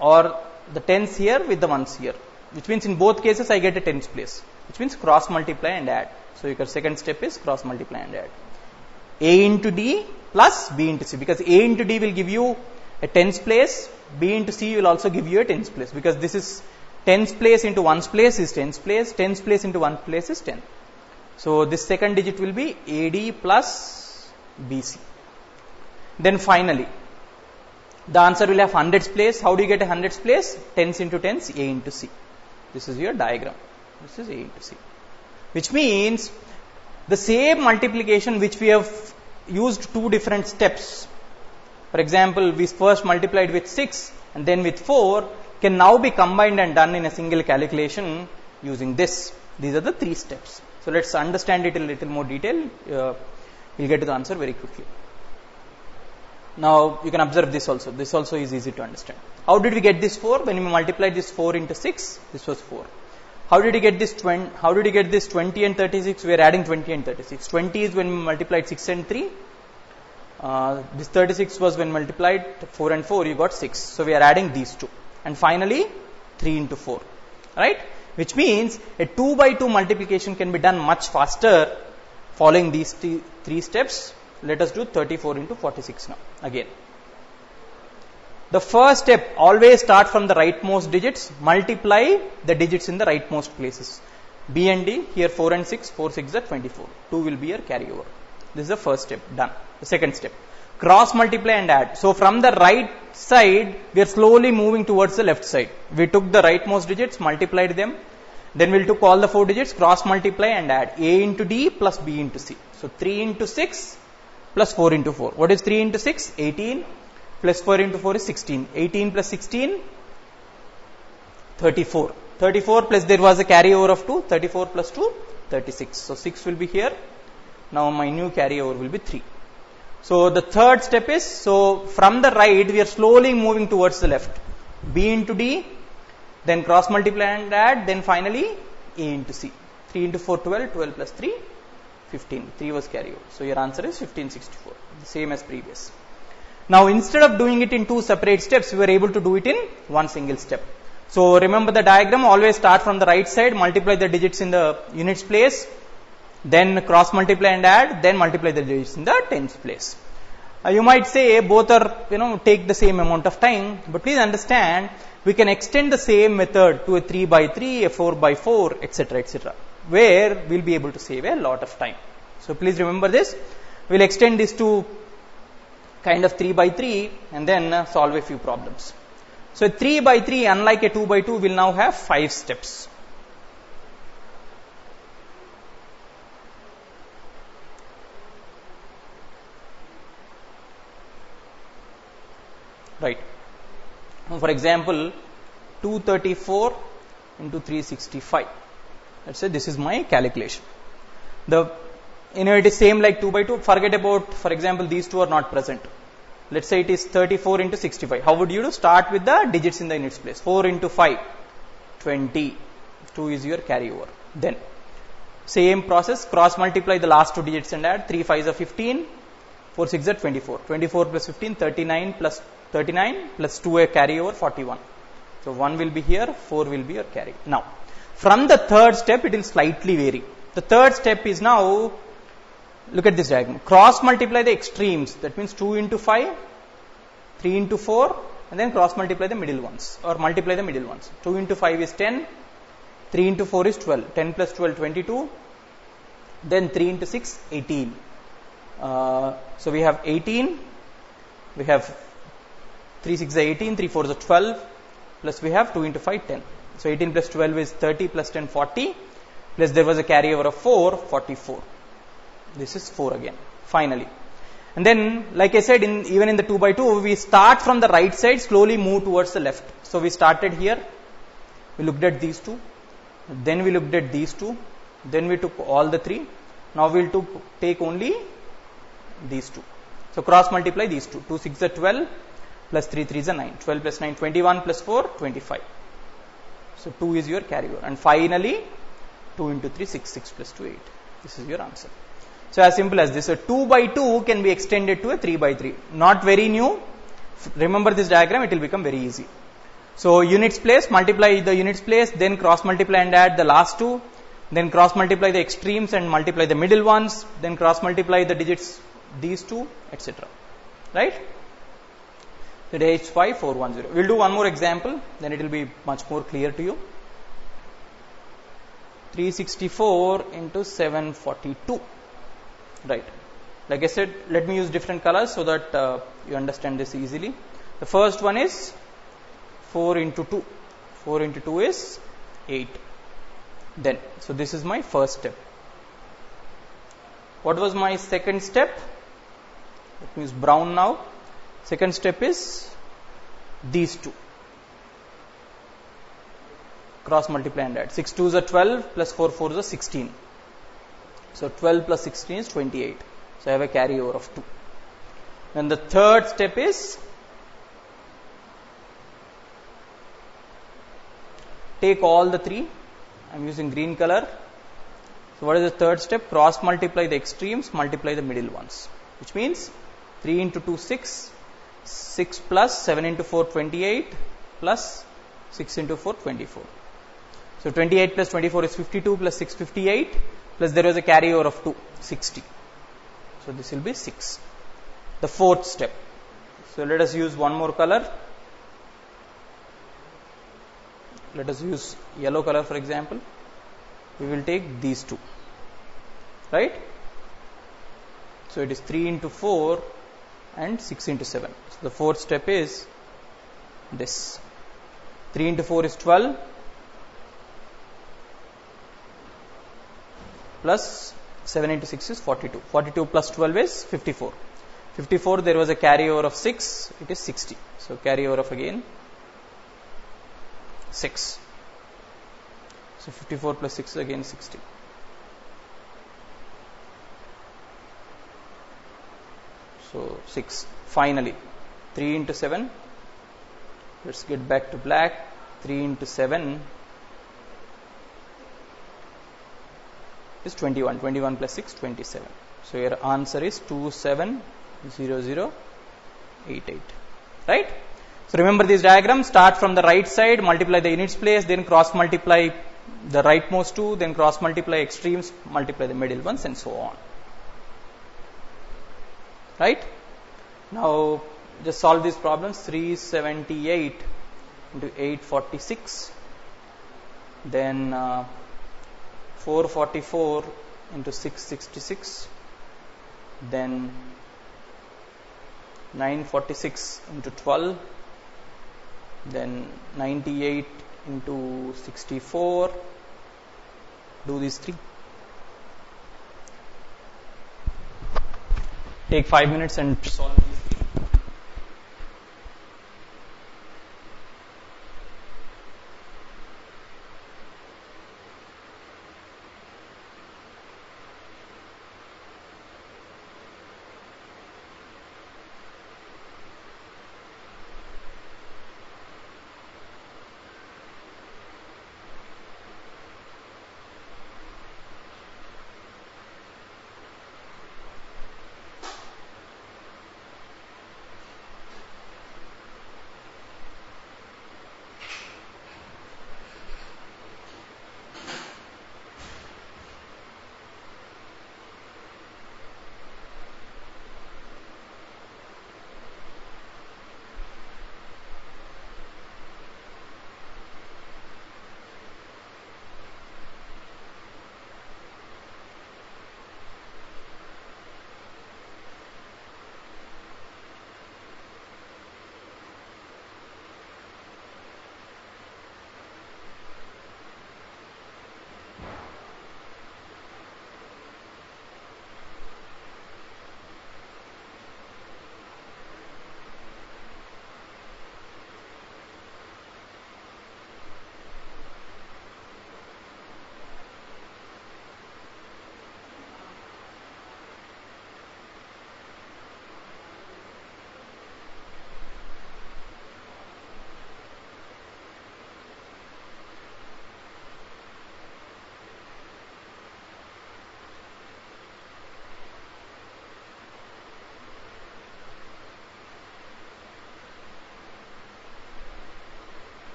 or the tens here with the ones here, which means in both cases I get a tens place, which means cross multiply and add. So your second step is cross multiply and add. A into D plus B into C, because A into D will give you a tens place, B into C will also give you a tens place, because this is tens place into ones place is tens place into ones place is 10. So this second digit will be AD plus BC. Then finally, the answer will have hundreds place. How do you get a hundreds place? Tens into tens, A into C. This is your diagram. This is A into C. Which means the same multiplication which we have used two different steps. For example, we first multiplied with 6 and then with 4 can now be combined and done in a single calculation using this. These are the three steps. So let's understand it in a little more detail. We'll get to the answer very quickly. Now you can observe this also. This also is easy to understand. How did we get this 4? When we multiplied this 4 into 6, this was 4. How did you get this 20? How did you get this 20 and 36? We are adding 20 and 36. 20 is when we multiplied 6 and 3. This 36 was when multiplied 4 and 4. You got 6. So we are adding these two. And finally 3 into 4. Right? Which means a 2 by 2 multiplication can be done much faster following these three steps. Let us do 34 into 46 now. Again, the first step, always start from the rightmost digits, multiply the digits in the rightmost places. B and D, here 4 and 6, 4 6 are 24. 2 will be your carryover. This is the first step, done. The second step, cross multiply and add. So from the right side, we are slowly moving towards the left side. We took the rightmost digits, multiplied them. Then we took all the 4 digits, cross multiply and add. A into D plus B into C. So 3 into 6 plus 4 into 4. What is 3 into 6? 18 plus 4 into 4 is 16. 18 plus 16, 34. 34 plus there was a carryover of 2. 34 plus 2, 36. So 6 will be here. Now my new carryover will be 3. So the third step is, so from the right we are slowly moving towards the left. B into D, then cross multiply and add, then finally A into C. 3 into 4, 12. 12 plus 3, 15. 3 was carryover. So your answer is 1564. The same as previous. Now instead of doing it in two separate steps, we were able to do it in one single step. So remember the diagram, always start from the right side, multiply the digits in the units place, then cross multiply and add, then multiply the digits in the tens place. You might say both are, take the same amount of time, but please understand, we can extend the same method to a 3 by 3, a 4 by 4, etc., where we'll be able to save a lot of time. So please remember this. We'll extend this to kind of 3 by 3 and then solve a few problems. So a 3 by 3, unlike a 2 by 2, will now have 5 steps. Right. For example, 234 into 365. Let's say this is my calculation. It is same like 2 by 2. Forget about, for example, these two are not present. Let's say it is 34 into 65. How would you do? Start with the digits in the units place. 4 into 5, 20. 2 is your carryover. Then, same process, cross multiply the last two digits and add. 3 5s are 15, 4 6 are 24. 24 plus 15, 39 plus 39 plus 2 a carryover, 41. So 1 will be here, 4 will be your carry. Now, from the third step, it will slightly vary. The third step is now, look at this diagram. Cross multiply the extremes. That means 2 into 5, 3 into 4, and then cross multiply the middle ones, or multiply the middle ones. 2 into 5 is 10, 3 into 4 is 12, 10 plus 12, 22, then 3 into 6, 18. So we have 18, we have 3 6 is 18, 3 4 is 12, plus we have 2 into 5, 10. So 18 plus 12 is 30, plus 10, 40, plus there was a carryover of 4, 44. This is 4 again, finally. And then, like I said, even in the 2 by 2, we start from the right side, slowly move towards the left. So we started here, we looked at these two, then we looked at these two, then we took all the 3. Now we will take only these two. So cross multiply these two. 2 6 are 12, plus 3 3 is 9. 12 plus 9, 21 plus 4, 25. So 2 is your carryover. And finally, 2 into 3, 6, 6 plus 2, 8. This is your answer. So as simple as this. So 2 by 2 can be extended to a 3 by 3. Not very new. Remember this diagram, it will become very easy. So units place, multiply the units place, then cross multiply and add the last two, then cross multiply the extremes and multiply the middle ones, then cross multiply the digits, these two, etc. Right? So H5 410. We'll do one more example, then it will be much more clear to you. 364 into 742. Right. Like I said, let me use different colors so that you understand this easily. The first one is 4 into 2. 4 into 2 is 8. Then, so this is my first step. What was my second step? Let me use brown now. Second step is these two. Cross multiply and add. 6 2s are 12, plus 4 4s are 16. So 12 plus 16 is 28. So I have a carryover of 2. Then the third step is take all the 3. I am using green color. So what is the third step? Cross multiply the extremes, multiply the middle ones. Which means 3 into 2 6, 6 plus 7 into 4 28, plus 6 into 4 24. So 28 plus 24 is 52, plus 6 58, plus there was a carryover of 2 60. So this will be 6. The fourth step. So let us use one more color. Let us use yellow color for example. We will take these two. Right? So it is 3 into 4 and 6 into 7. So the fourth step is this. 3 into 4 is 12, plus 7 into 6 is 42. 42 plus 12 is 54. 54 there was a carryover of 6, it is 60. So carryover of again 6. So 54 plus 6 is again 60. So 6. Finally, 3 into 7. Let's get back to black. 3 into 7 is 21. 21 plus 6, 27. So your answer is 270088. Right? So remember this diagram. Start from the right side, multiply the units place, then cross multiply the rightmost two, then cross multiply extremes, multiply the middle ones, and so on. Right? Now just solve these problems. 378 into 846, then 444 into 666, then 946 into 12, then 98 into 64. Do these three. Take 5 minutes and solve these three.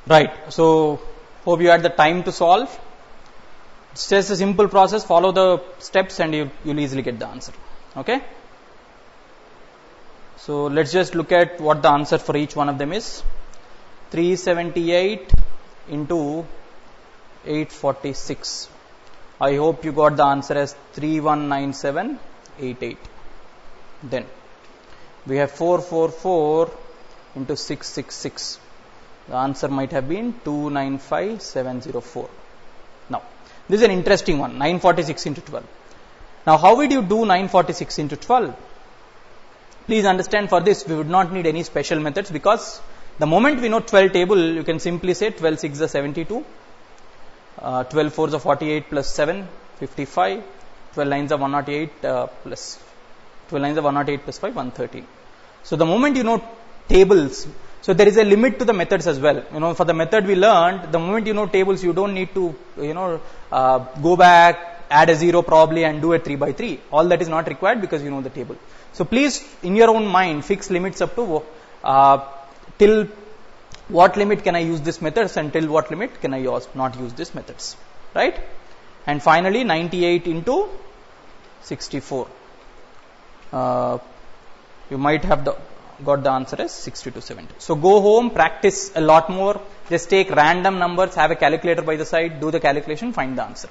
Right. So hope you had the time to solve. It's just a simple process. Follow the steps and you'll easily get the answer. Okay. So let's just look at what the answer for each one of them is. 378 into 846. I hope you got the answer as 319788. Then we have 444 into 666. The answer might have been 295704. Now, this is an interesting one, 946 into 12. Now, how would you do 946 into 12? Please understand, for this we would not need any special methods, because the moment we know 12 table, you can simply say 12 6 is 72, 12 4 is 48 plus 7, 55, 12 9 is 108 plus 12 9 is 108 plus 5, 113. So the moment you know tables, so there is a limit to the methods as well. You know, for the method we learned, the moment you know tables, you don't need to, go back, add a 0 probably and do a 3 by 3. All that is not required because you know the table. So please, in your own mind, fix limits up to till what limit can I use this methods and till what limit can I not use this methods, right? And finally 98 into 64. You might have got the answer as 6270. So go home, practice a lot more. Just take random numbers, have a calculator by the side, do the calculation, find the answer.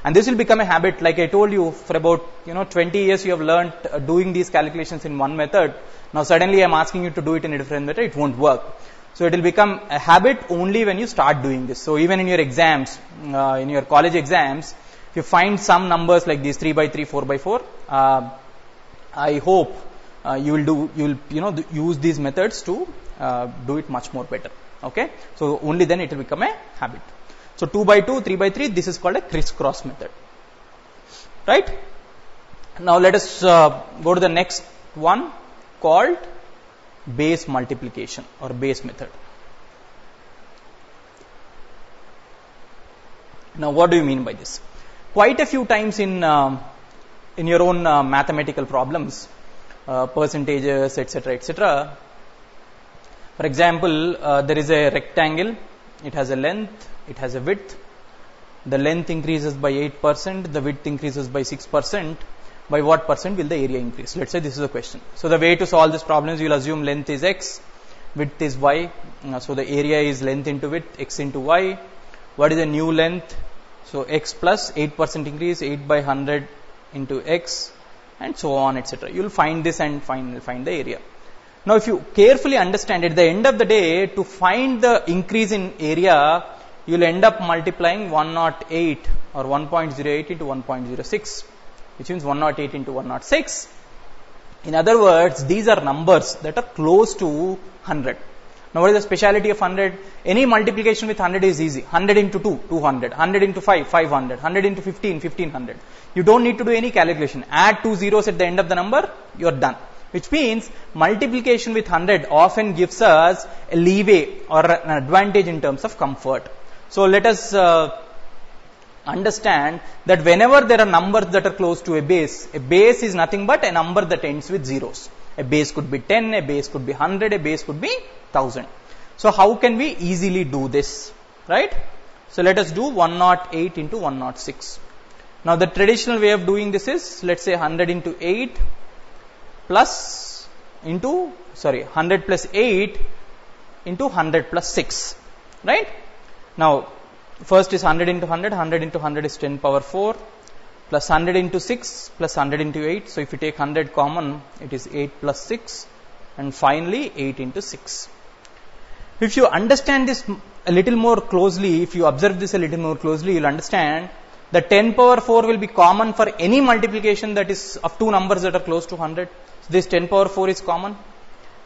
And this will become a habit. Like I told you, for about 20 years you have learned doing these calculations in one method. Now suddenly I am asking you to do it in a different method, it won't work. So it will become a habit only when you start doing this. So even in your exams, in your college exams, if you find some numbers like these 3 by 3, 4 by 4, I hope you will use these methods to do it much more better. Okay, so only then it will become a habit. So 2 by 2, 3 by 3, this is called a crisscross method, right? Now let us go to the next one called base multiplication or base method. Now what do you mean by this? Quite a few times in your own mathematical problems, percentages, etc., etc. For example, there is a rectangle, it has a length, it has a width. The length increases by 8%, the width increases by 6%. By what percent will the area increase? Let's say this is a question. So the way to solve this problem is you will assume length is x, width is y. So the area is length into width, x into y. What is the new length? So x plus 8% increase, 8 by 100 into x, and so on, etc. You will find this and find the area. Now if you carefully understand, at the end of the day, to find the increase in area, you will end up multiplying 108 or 1.08 into 1.06, which means 108 into 106. In other words, these are numbers that are close to 100. Now what is the speciality of 100? Any multiplication with 100 is easy. 100 into 2, 200. 100 into 5, 500. 100 into 15, 1500. You don't need to do any calculation. Add 2 zeros at the end of the number, you are done. Which means multiplication with 100 often gives us a leeway or an advantage in terms of comfort. So let us understand that whenever there are numbers that are close to a base is nothing but a number that ends with zeros. A base could be 10, a base could be 100, a base could be 1000. So how can we easily do this, right? So let us do 108 into 106. Now the traditional way of doing this is, let's say 100 into 8 plus 100 plus 8 into 100 plus 6, right? Now first is 100 into 100, 100 into 100 is 10 power 4, plus 100 into 6 plus 100 into 8. So if you take 100 common, it is 8 plus 6, and finally 8 into 6. If you understand this a little more closely, if you observe this a little more closely, you will understand that 10 power 4 will be common for any multiplication that is of two numbers that are close to 100. So this 10 power 4 is common.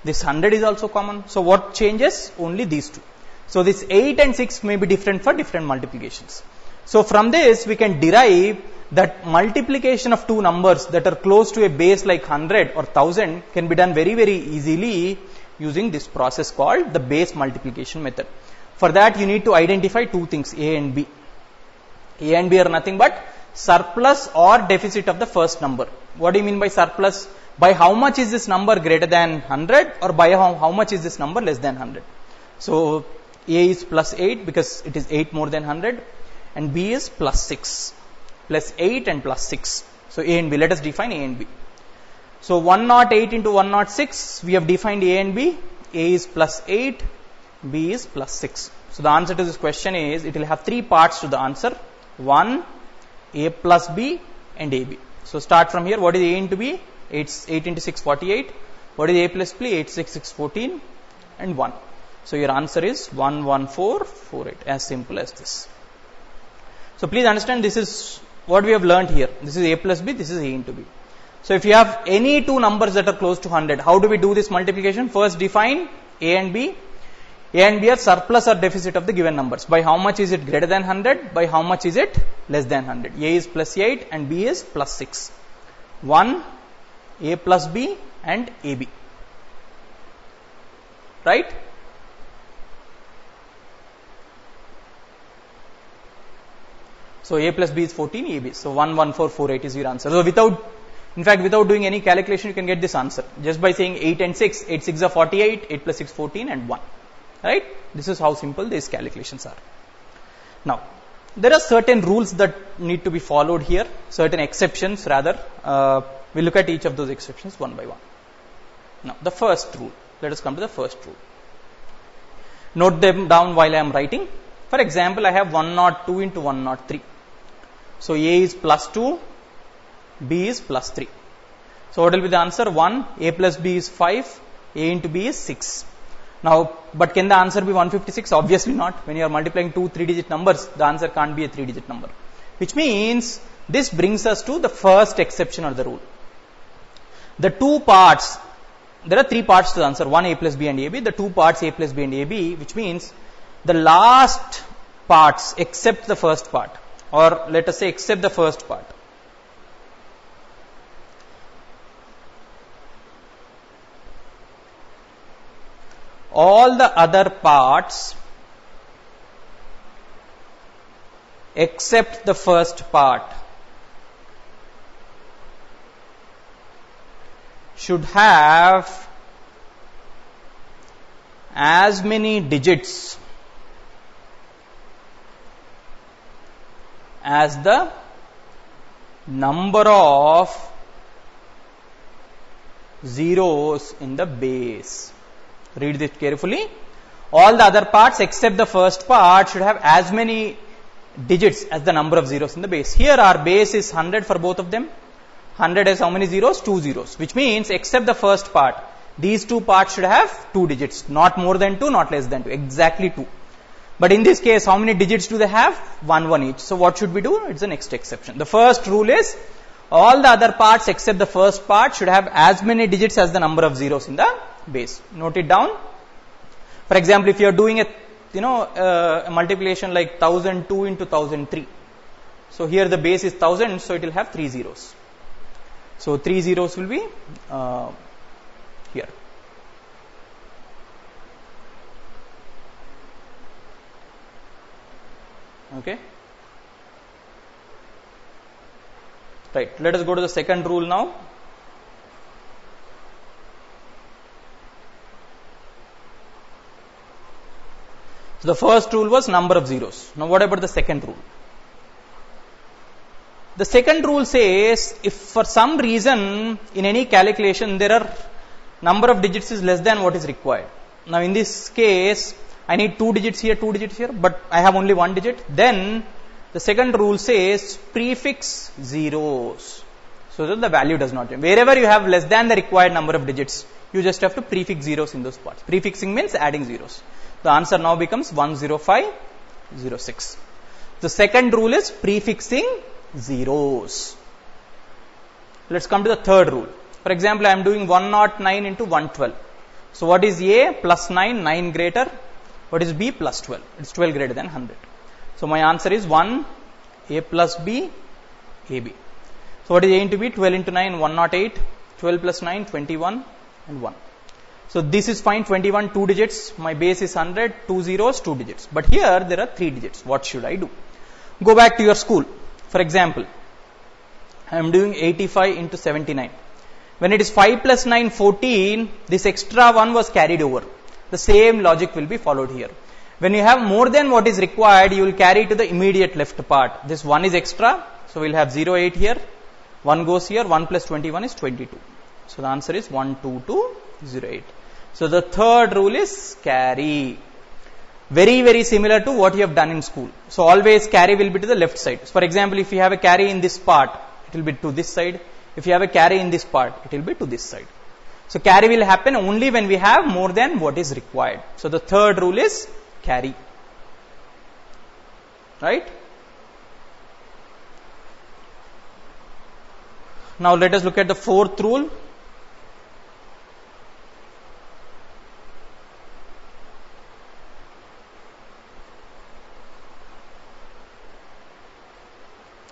This 100 is also common. So what changes? Only these two. So this 8 and 6 may be different for different multiplications. So from this we can derive that multiplication of two numbers that are close to a base like 100 or 1000 can be done very, very easily using this process called the base multiplication method. For that you need to identify two things, A and B. A and B are nothing but surplus or deficit of the first number. What do you mean by surplus? By how much is this number greater than 100 or by how much is this number less than 100? So A is plus 8 because it is 8 more than 100, and B is plus 6, plus 8 and plus 6. So A and B, let us define A and B. So 108 into 106, we have defined A and B. A is plus 8, B is plus 6. So the answer to this question is, it will have three parts to the answer: 1, A plus B, and AB. So start from here. What is A into B? 8 into 6, 48. What is A plus B? 8, 6, 6, 14, and 1. So your answer is 11448. As simple as this. So please understand, this is what we have learned here. This is A plus B, this is A into B. So if you have any two numbers that are close to 100, how do we do this multiplication? First define A and B. A and B are surplus or deficit of the given numbers. By how much is it greater than 100? By how much is it less than 100? A is plus 8 and B is plus 6. 1, A plus B and AB. Right? So A plus B is 14, AB. So 11448 is your answer. So without doing any calculation, you can get this answer. Just by saying 8 and 6, 8 6 are 48, 8 plus 6 14 and 1. Right? This is how simple these calculations are. Now, there are certain rules that need to be followed here, certain exceptions rather. We'll look at each of those exceptions one by one. Now, the first rule. Let us come to the first rule. Note them down while I am writing. For example, I have 102 into 103. So A is plus 2, B is plus 3. So what will be the answer? 1, A plus B is 5, A into B is 6. Now, but can the answer be 156? Obviously not. When you are multiplying two 3-digit numbers, the answer can't be a 3-digit number. Which means, this brings us to the first exception or the rule. The two parts, there are three parts to the answer, 1 A plus B and AB, the two parts A plus B and AB, which means the last parts except the first part, or let us say except the first part. All the other parts except the first part should have as many digits as the number of zeros in the base. Read this carefully. All the other parts except the first part should have as many digits as the number of zeros in the base. Here our base is 100 for both of them. 100 has how many zeros? 2 zeros. Which means except the first part, these two parts should have 2 digits. Not more than 2, not less than 2. Exactly 2. But in this case, how many digits do they have? 1 each. So what should we do? It's the next exception. The first rule is, all the other parts except the first part should have as many digits as the number of zeros in the base. Note it down. For example, if you are doing a multiplication like 1002 into 1003. So here the base is 1000, so it will have 3 zeros. So 3 zeros will be here. Okay. Right. Let us go to the second rule now. So the first rule was number of zeros. Now what about the second rule? The second rule says, if for some reason in any calculation there are number of digits is less than what is required. Now in this case, I need 2 digits here, 2 digits here, but I have only 1 digit. Then the second rule says prefix zeros, so that the value does not change. Wherever you have less than the required number of digits, you just have to prefix zeros in those parts. Prefixing means adding zeros. The answer now becomes 10506. The second rule is prefixing zeros. Let's come to the third rule. For example, I am doing 109 into 112. So what is A? Plus 9, 9 greater. What is B? Plus 12. It's 12 greater than 100. So my answer is 1 A plus B, AB. So what is A into B? 12 into 9, 108. 12 plus 9, 21 and 1. So this is fine, 21, 2 digits. My base is 100, 2 zeros, 2 digits. But here there are 3 digits. What should I do? Go back to your school. For example, I am doing 85 into 79. When it is 5 plus 9, 14, this extra one was carried over. The same logic will be followed here. When you have more than what is required, you will carry to the immediate left part. This 1 is extra, so we'll have 0, 8 here. 1 goes here, 1 plus 21 is 22. So the answer is 1, 2, 2, 0, 8. So the third rule is carry. Very, very similar to what you have done in school. So always carry will be to the left side. So for example, if you have a carry in this part, it will be to this side. If you have a carry in this part, it will be to this side. So carry will happen only when we have more than what is required. So the third rule is carry. Right? Now let us look at the fourth rule.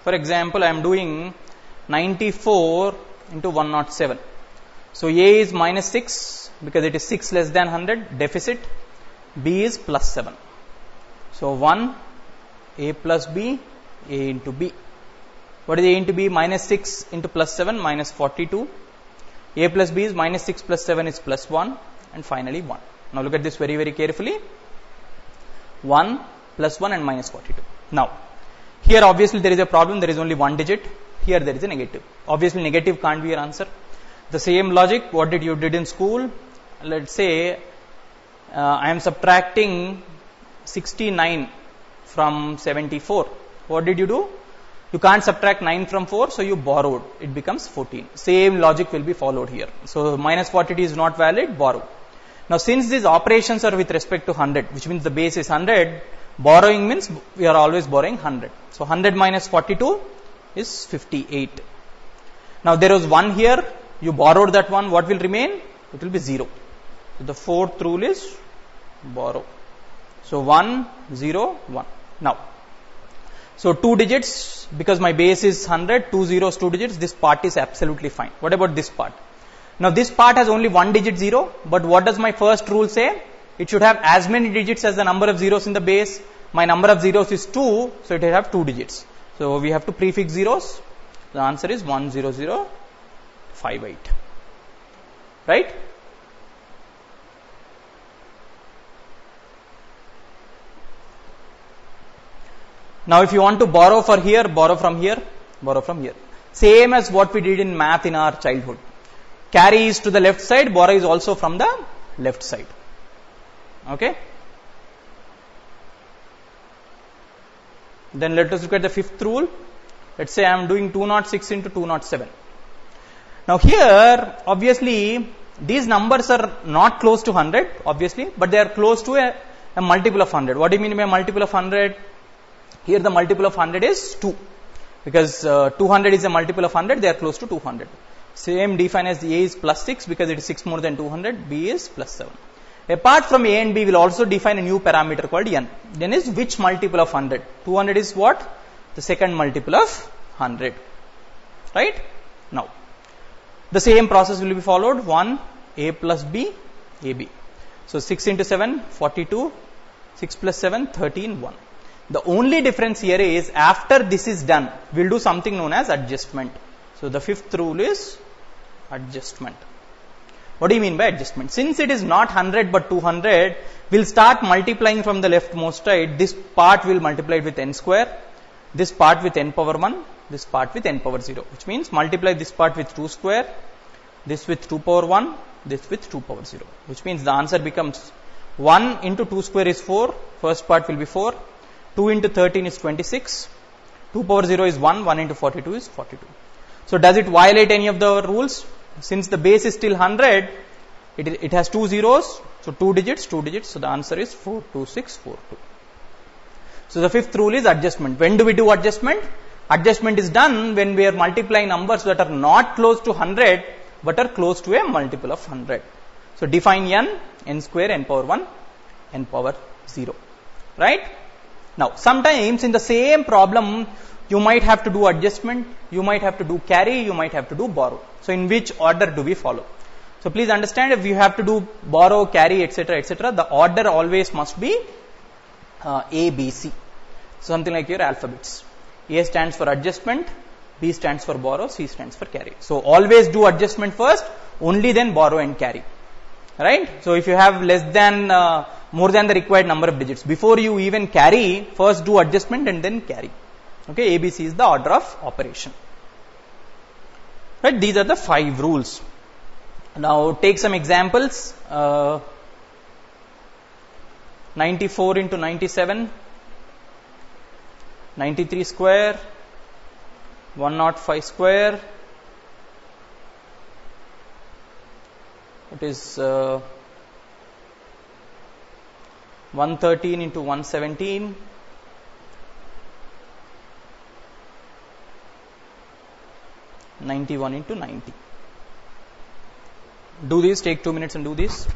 For example, I am doing 94 into 107. So A is minus 6 because it is 6 less than 100, deficit. B is plus 7. So 1, A plus B, A into B. What is A into B? Minus 6 into plus 7, minus 42. A plus B is minus 6 plus 7 is plus 1. And finally 1. Now look at this very, very carefully. 1 plus 1 and minus 42. Now, here obviously there is a problem, there is only one digit. Here there is a negative. Obviously negative can't be your answer. The same logic, what did you did in school? Let's say I am subtracting 69 from 74. What did you do? You can't subtract 9 from 4, so you borrowed. It becomes 14. Same logic will be followed here. So minus 42 is not valid, borrow. Now since these operations are with respect to 100, which means the base is 100, borrowing means we are always borrowing 100. So 100 minus 42 is 58. Now there was 1 here, you borrowed that one, what will remain? It will be 0. So the fourth rule is borrow. So 1, 0, 1. Now, so 2 digits, because my base is 100, 2 zeros, 2 digits, this part is absolutely fine. What about this part? Now this part has only 1 digit 0, but what does my first rule say? It should have as many digits as the number of zeros in the base. My number of zeros is 2, so it will have 2 digits. So we have to prefix zeros. The answer is 10058. Right? Now if you want to borrow for here, borrow from here, borrow from here. Same as what we did in math in our childhood. Carry is to the left side, borrow is also from the left side. Okay? Then let us look at the fifth rule. Let's say I am doing 206 into 207. Now here, obviously, these numbers are not close to 100, obviously, but they are close to a multiple of 100. What do you mean by a multiple of 100? Here the multiple of 100 is 2. Because 200 is a multiple of 100, they are close to 200. Same define as A is plus 6 because it is 6 more than 200, B is plus 7. Apart from A and B, will also define a new parameter called n. N is which multiple of 100? 200 is what? The second multiple of 100. Right? Now, the same process will be followed. 1, A plus B, AB. So 6 into 7, 42. 6 plus 7, 13, 1. The only difference here is after this is done, we will do something known as adjustment. So the fifth rule is adjustment. What do you mean by adjustment? Since it is not 100 but 200, we'll start multiplying from the leftmost side. This part will multiply with n square, this part with n power 1, this part with n power 0, which means multiply this part with 2 square, this with 2 power 1, this with 2 power 0, which means the answer becomes 1 into 2 square is 4, first part will be 4, 2 into 13 is 26, 2 power 0 is 1, 1 into 42 is 42. So does it violate any of the rules? Since the base is still 100, it has 2 zeros, so 2 digits, so the answer is 42642. So the fifth rule is adjustment. When do we do adjustment? Adjustment is done when we are multiplying numbers that are not close to 100 but are close to a multiple of 100. So define n square, n power 1, n power 0. Right? Now, sometimes in the same problem, you might have to do adjustment, you might have to do carry, you might have to do borrow. So in which order do we follow? So please understand, if you have to do borrow, carry, etc., the order always must be A, B, C. Something like your alphabets. A stands for adjustment, B stands for borrow, C stands for carry. So always do adjustment first, only then borrow and carry. Right? So if you have less than more than the required number of digits. Before you even carry, first do adjustment and then carry. Okay, ABC is the order of operation. Right, these are the 5 rules. Now take some examples. 94 into 97, 93 square, 105 square. It is 113 into 117. (91 into 90). Do this, take 2 minutes and do this.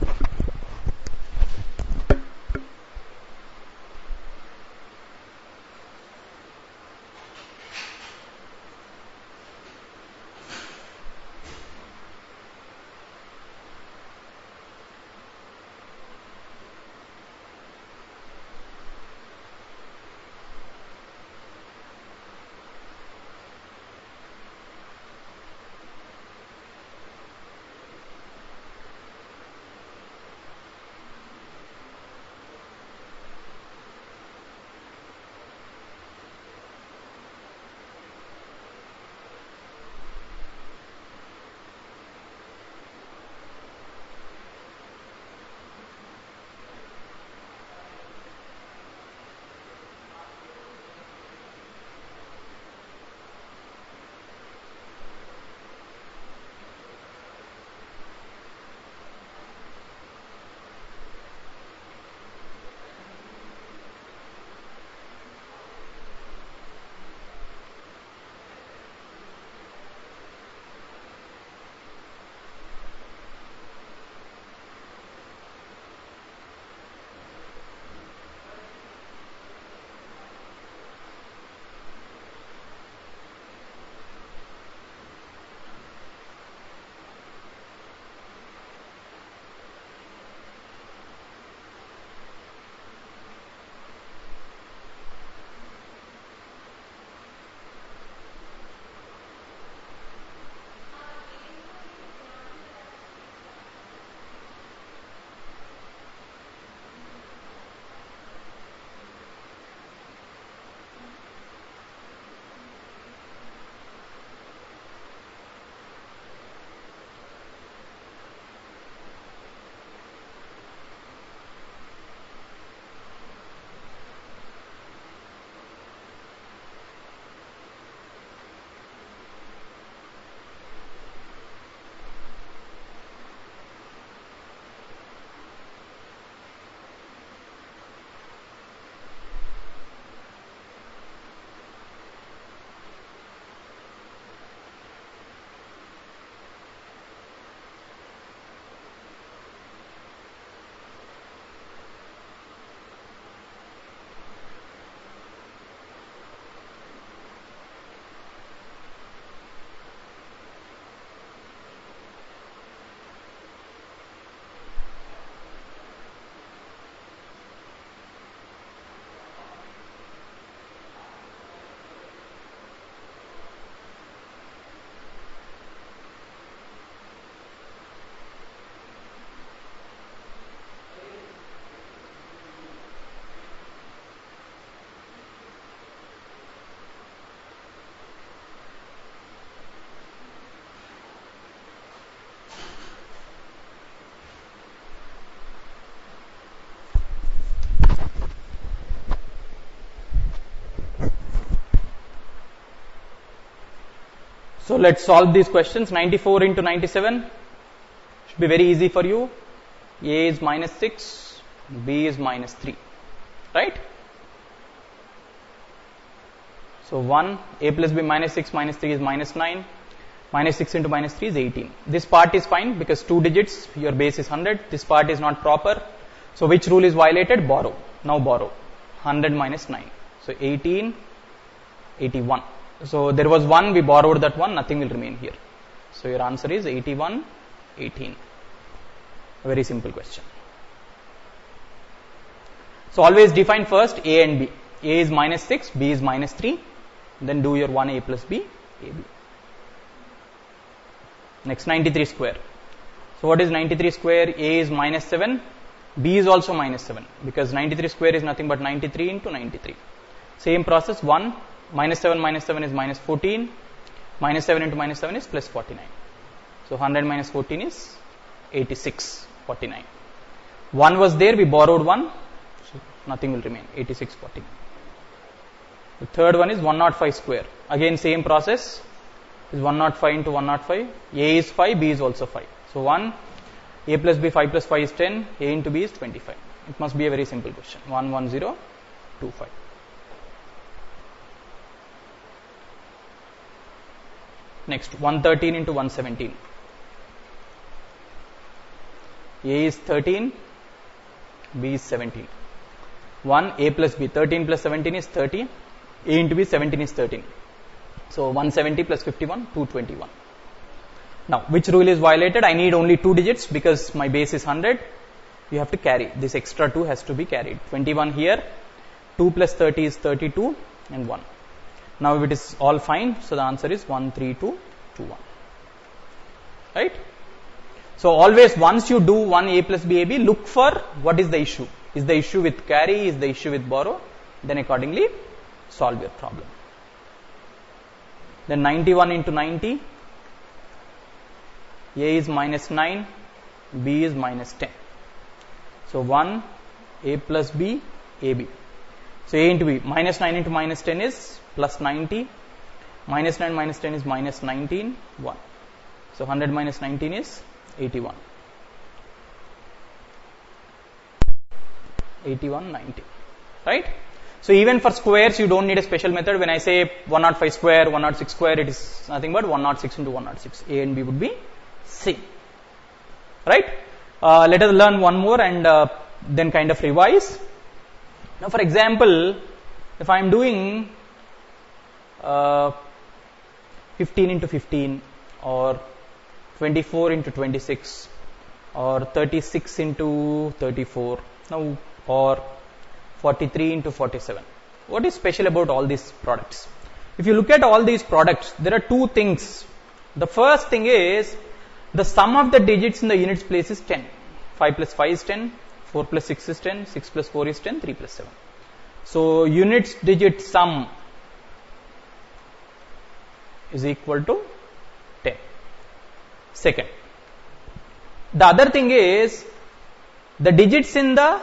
So let's solve these questions. 94 into 97 should be very easy for you. A is minus 6, B is minus 3, right? So 1, A plus B minus 6 minus 3 is minus 9. Minus 6 into minus 3 is 18. This part is fine because 2 digits, your base is 100. This part is not proper. So which rule is violated? Borrow. Now borrow. 100 minus 9. So 18, 81. So there was 1, we borrowed that 1, nothing will remain here. So your answer is 81, 18. A very simple question. So always define first A and B. A is minus 6, B is minus 3. Then do your 1A plus B, AB. Next 93 square. So what is 93 square? A is minus 7, B is also minus 7 because 93 square is nothing but 93 into 93. Same process, 1 minus 7 is minus 14, minus 7 into minus 7 is plus 49. So 100 minus 14 is 86, 49. 1 was there, we borrowed 1, so nothing will remain, 86, 49. The third one is 105 square. Again same process, is 105 into 105. A is 5, B is also 5. So 1, A plus B, 5 plus 5 is 10, A into B is 25. It must be a very simple question. 11025. Next, 113 into 117. A is 13, B is 17. 1, A plus B, 13 plus 17 is 30, A into B, 17 is 13. So 170 plus 51, 221. Now, which rule is violated? I need only 2 digits because my base is 100. You have to carry. This extra 2 has to be carried. 21 here, 2 plus 30 is 32 and 1. Now, if it is all fine, so the answer is 13221. Right? So, always once you do 1 A plus B, AB, look for what is the issue. Is the issue with carry? Is the issue with borrow? Then accordingly, solve your problem. Then 91 into 90. A is minus 9, B is minus 10. So 1, A plus B, AB. So A into B, minus 9 into minus 10 is plus 90. Minus 9 minus 10 is minus 19, 1. So 100 minus 19 is 81. 81, 90. Right? So even for squares, you don't need a special method. When I say 105 square, 106 square, it is nothing but 106 into 106. A and B would be same. Right? Let us learn one more and then kind of revise. Now, for example, if I am doing 15 into 15 or 24 into 26 or 36 into 34 now or 43 into 47. What is special about all these products? If you look at all these products, there are two things. The first thing is the sum of the digits in the units place is 10. 5 plus 5 is 10, 4 plus 6 is 10, 6 plus 4 is 10, 3 plus 7. So units digit sum is equal to 10. Second, the other thing is the digits in the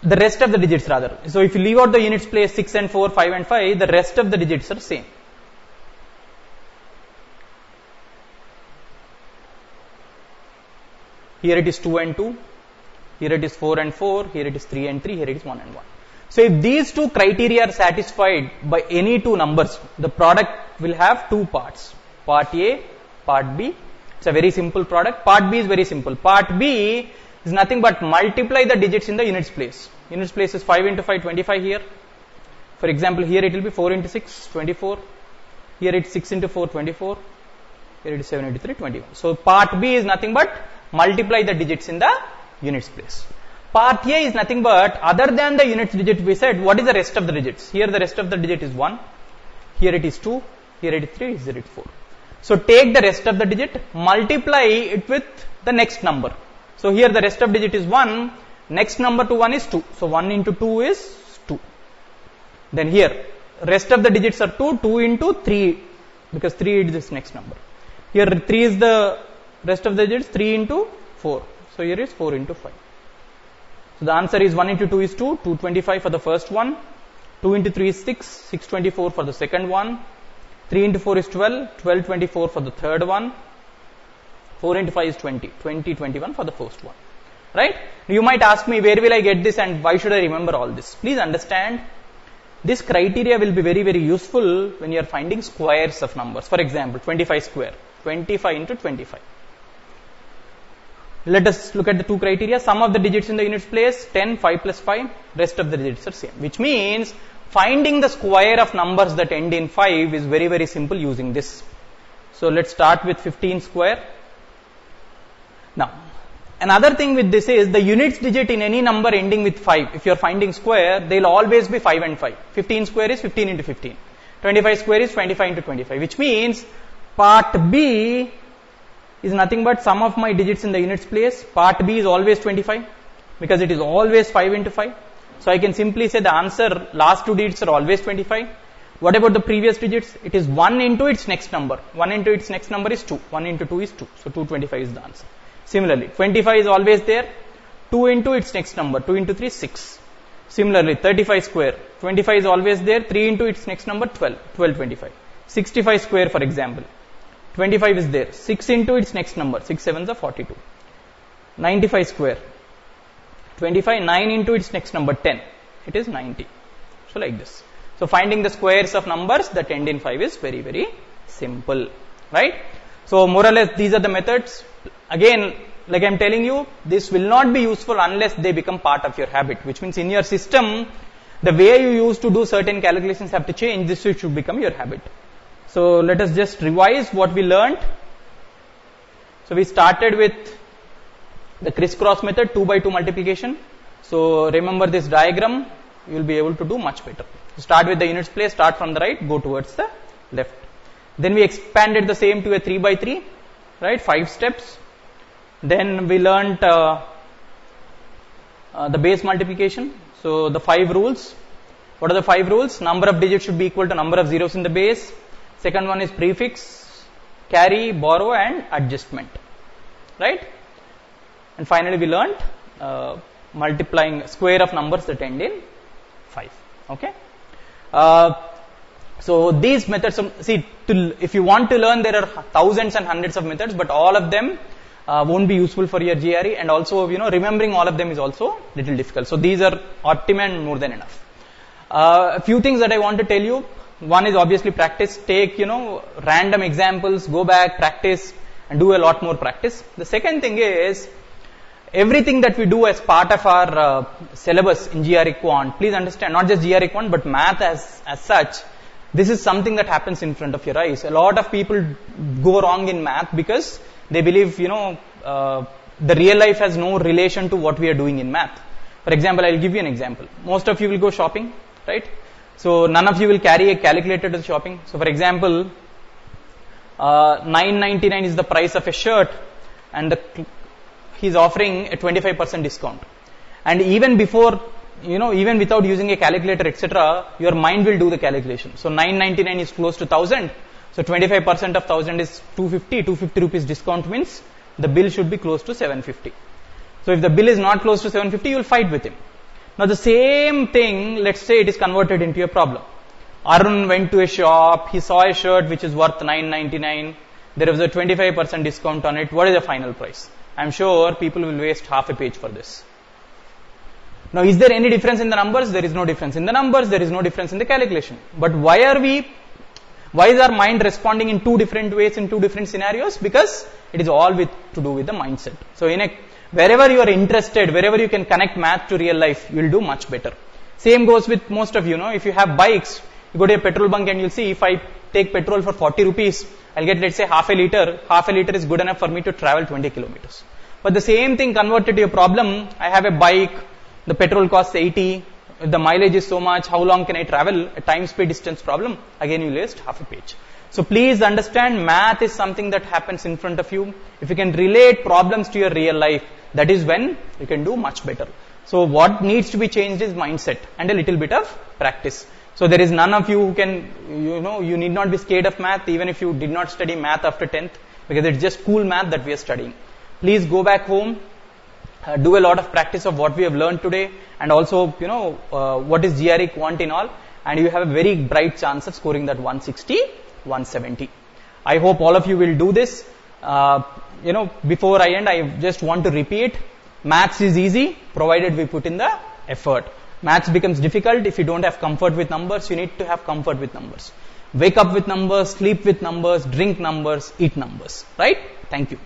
rest of the digits rather. So if you leave out the units place 6 and 4, 5 and 5, the rest of the digits are same. Here it is 2 and 2, here it is 4 and 4, here it is 3 and 3, here it is 1 and 1. So if these two criteria are satisfied by any two numbers, the product will have two parts. Part A, part B. It's a very simple product. Part B is very simple. Part B is nothing but multiply the digits in the units place. Units place is 5 into 5, 25 here. For example, here it will be 4 into 6, 24. Here it's 6 into 4, 24. Here it is 7 into 3, 21. So part B is nothing but multiply the digits in the units place. Part A is nothing but other than the units digit we said, what is the rest of the digits? Here the rest of the digit is 1. Here it is 2. Here it is 3. Here it is 4. So take the rest of the digit, multiply it with the next number. So here the rest of digit is 1. Next number to 1 is 2. So 1 into 2 is 2. Then here rest of the digits are 2. 2 into 3 because 3 is this next number. Here 3 is the rest of the digits. 3 into 4. So here is 4 into 5. So the answer is 1 into 2 is 2. 225 for the first one. 2 into 3 is 6. 624 for the second one. 3 into 4 is 12. 1224 for the third one. 4 into 5 is 20. 2021 for the first one. Right? You might ask me, where will I get this and why should I remember all this? Please understand, this criteria will be very, very useful when you are finding squares of numbers. For example, 25 square. 25 into 25. Let us look at the two criteria. Sum of the digits in the units place, 10, 5 plus 5. Rest of the digits are same. Which means, finding the square of numbers that end in 5 is very, very simple using this. So let's start with 15 square. Now, another thing with this is the units digit in any number ending with 5. If you are finding square, they will always be 5 and 5. 15 square is 15 into 15. 25 square is 25 into 25. Which means part B is nothing but sum of my digits in the units place. Part B is always 25 because it is always 5 into 5. So I can simply say the answer, last two digits are always 25. What about the previous digits? It is 1 into its next number. 1 into its next number is 2. 1 into 2 is 2. So 225 is the answer. Similarly, 25 is always there. 2 into its next number. 2 into 3 is 6. Similarly, 35 square. 25 is always there. 3 into its next number 12. 1225. 65 square for example. 25 is there. 6 into its next number. 6 sevens are 42. 95 square. 25. 9 into its next number 10. It is 90. So like this. So finding the squares of numbers that end in 5 is very, very simple. Right? So more or less these are the methods. Again, like I am telling you, this will not be useful unless they become part of your habit, which means in your system, the way you used to do certain calculations have to change. This should become your habit. So let us just revise what we learned. So we started with the crisscross method, 2 by 2 multiplication. So remember this diagram, you will be able to do much better. Start with the units place, start from the right, go towards the left. Then we expanded the same to a 3 by 3, right, 5 steps. Then we learnt the base multiplication. So the 5 rules. What are the 5 rules? Number of digits should be equal to number of zeros in the base. Second one is prefix, carry, borrow and adjustment. Right? And finally we learnt multiplying square of numbers that end in 5. Okay? So these methods, see, if you want to learn, there are thousands and hundreds of methods, but all of them won't be useful for your GRE, and also, remembering all of them is also little difficult. So these are optimum and more than enough. A few things that I want to tell you. One is obviously practice. Take, random examples, go back, practice, and do a lot more practice. The second thing is, everything that we do as part of our syllabus in GRE Quant, please understand, not just GRE Quant, but math as such, this is something that happens in front of your eyes. A lot of people go wrong in math because they believe, the real life has no relation to what we are doing in math. For example, I'll give you an example. Most of you will go shopping, right? So none of you will carry a calculator to the shopping. So for example, $9.99 is the price of a shirt, and he's offering a 25% discount. And even before, even without using a calculator, etc., your mind will do the calculation. So $9.99 is close to 1,000. So 25% of 1,000 is 250. 250 rupees discount means the bill should be close to 750. So if the bill is not close to 750, you will fight with him. Now the same thing, let's say it is converted into a problem. Arun went to a shop, he saw a shirt which is worth $9.99. There was a 25% discount on it. What is the final price? I'm sure people will waste half a page for this. Now, is there any difference in the numbers? There is no difference in the numbers. There is no difference in the calculation. But why is our mind responding in two different ways in two different scenarios? Because it is all to do with the mindset. So, wherever you are interested, wherever you can connect math to real life, you will do much better. Same goes with most of you. If you have bikes, you go to a petrol bunk and you'll see, if I take petrol for 40 rupees, I'll get, let's say, half a liter. Half a liter is good enough for me to travel 20 kilometers. But the same thing converted to a problem. I have a bike, the petrol costs 80, the mileage is so much, how long can I travel? A time, speed, distance problem. Again, you waste half a page. So please understand, math is something that happens in front of you. If you can relate problems to your real life, that is when you can do much better. So what needs to be changed is mindset and a little bit of practice. So there is none of you who can, you need not be scared of math even if you did not study math after 10th, because it's just cool math that we are studying. Please go back home, do a lot of practice of what we have learned today, and also, what is GRE Quant in all, and you have a very bright chance of scoring that 160, 170. I hope all of you will do this. Before I end, I just want to repeat, maths is easy provided we put in the effort. Maths becomes difficult if you don't have comfort with numbers. You need to have comfort with numbers. Wake up with numbers, sleep with numbers, drink numbers, eat numbers. Right? Thank you.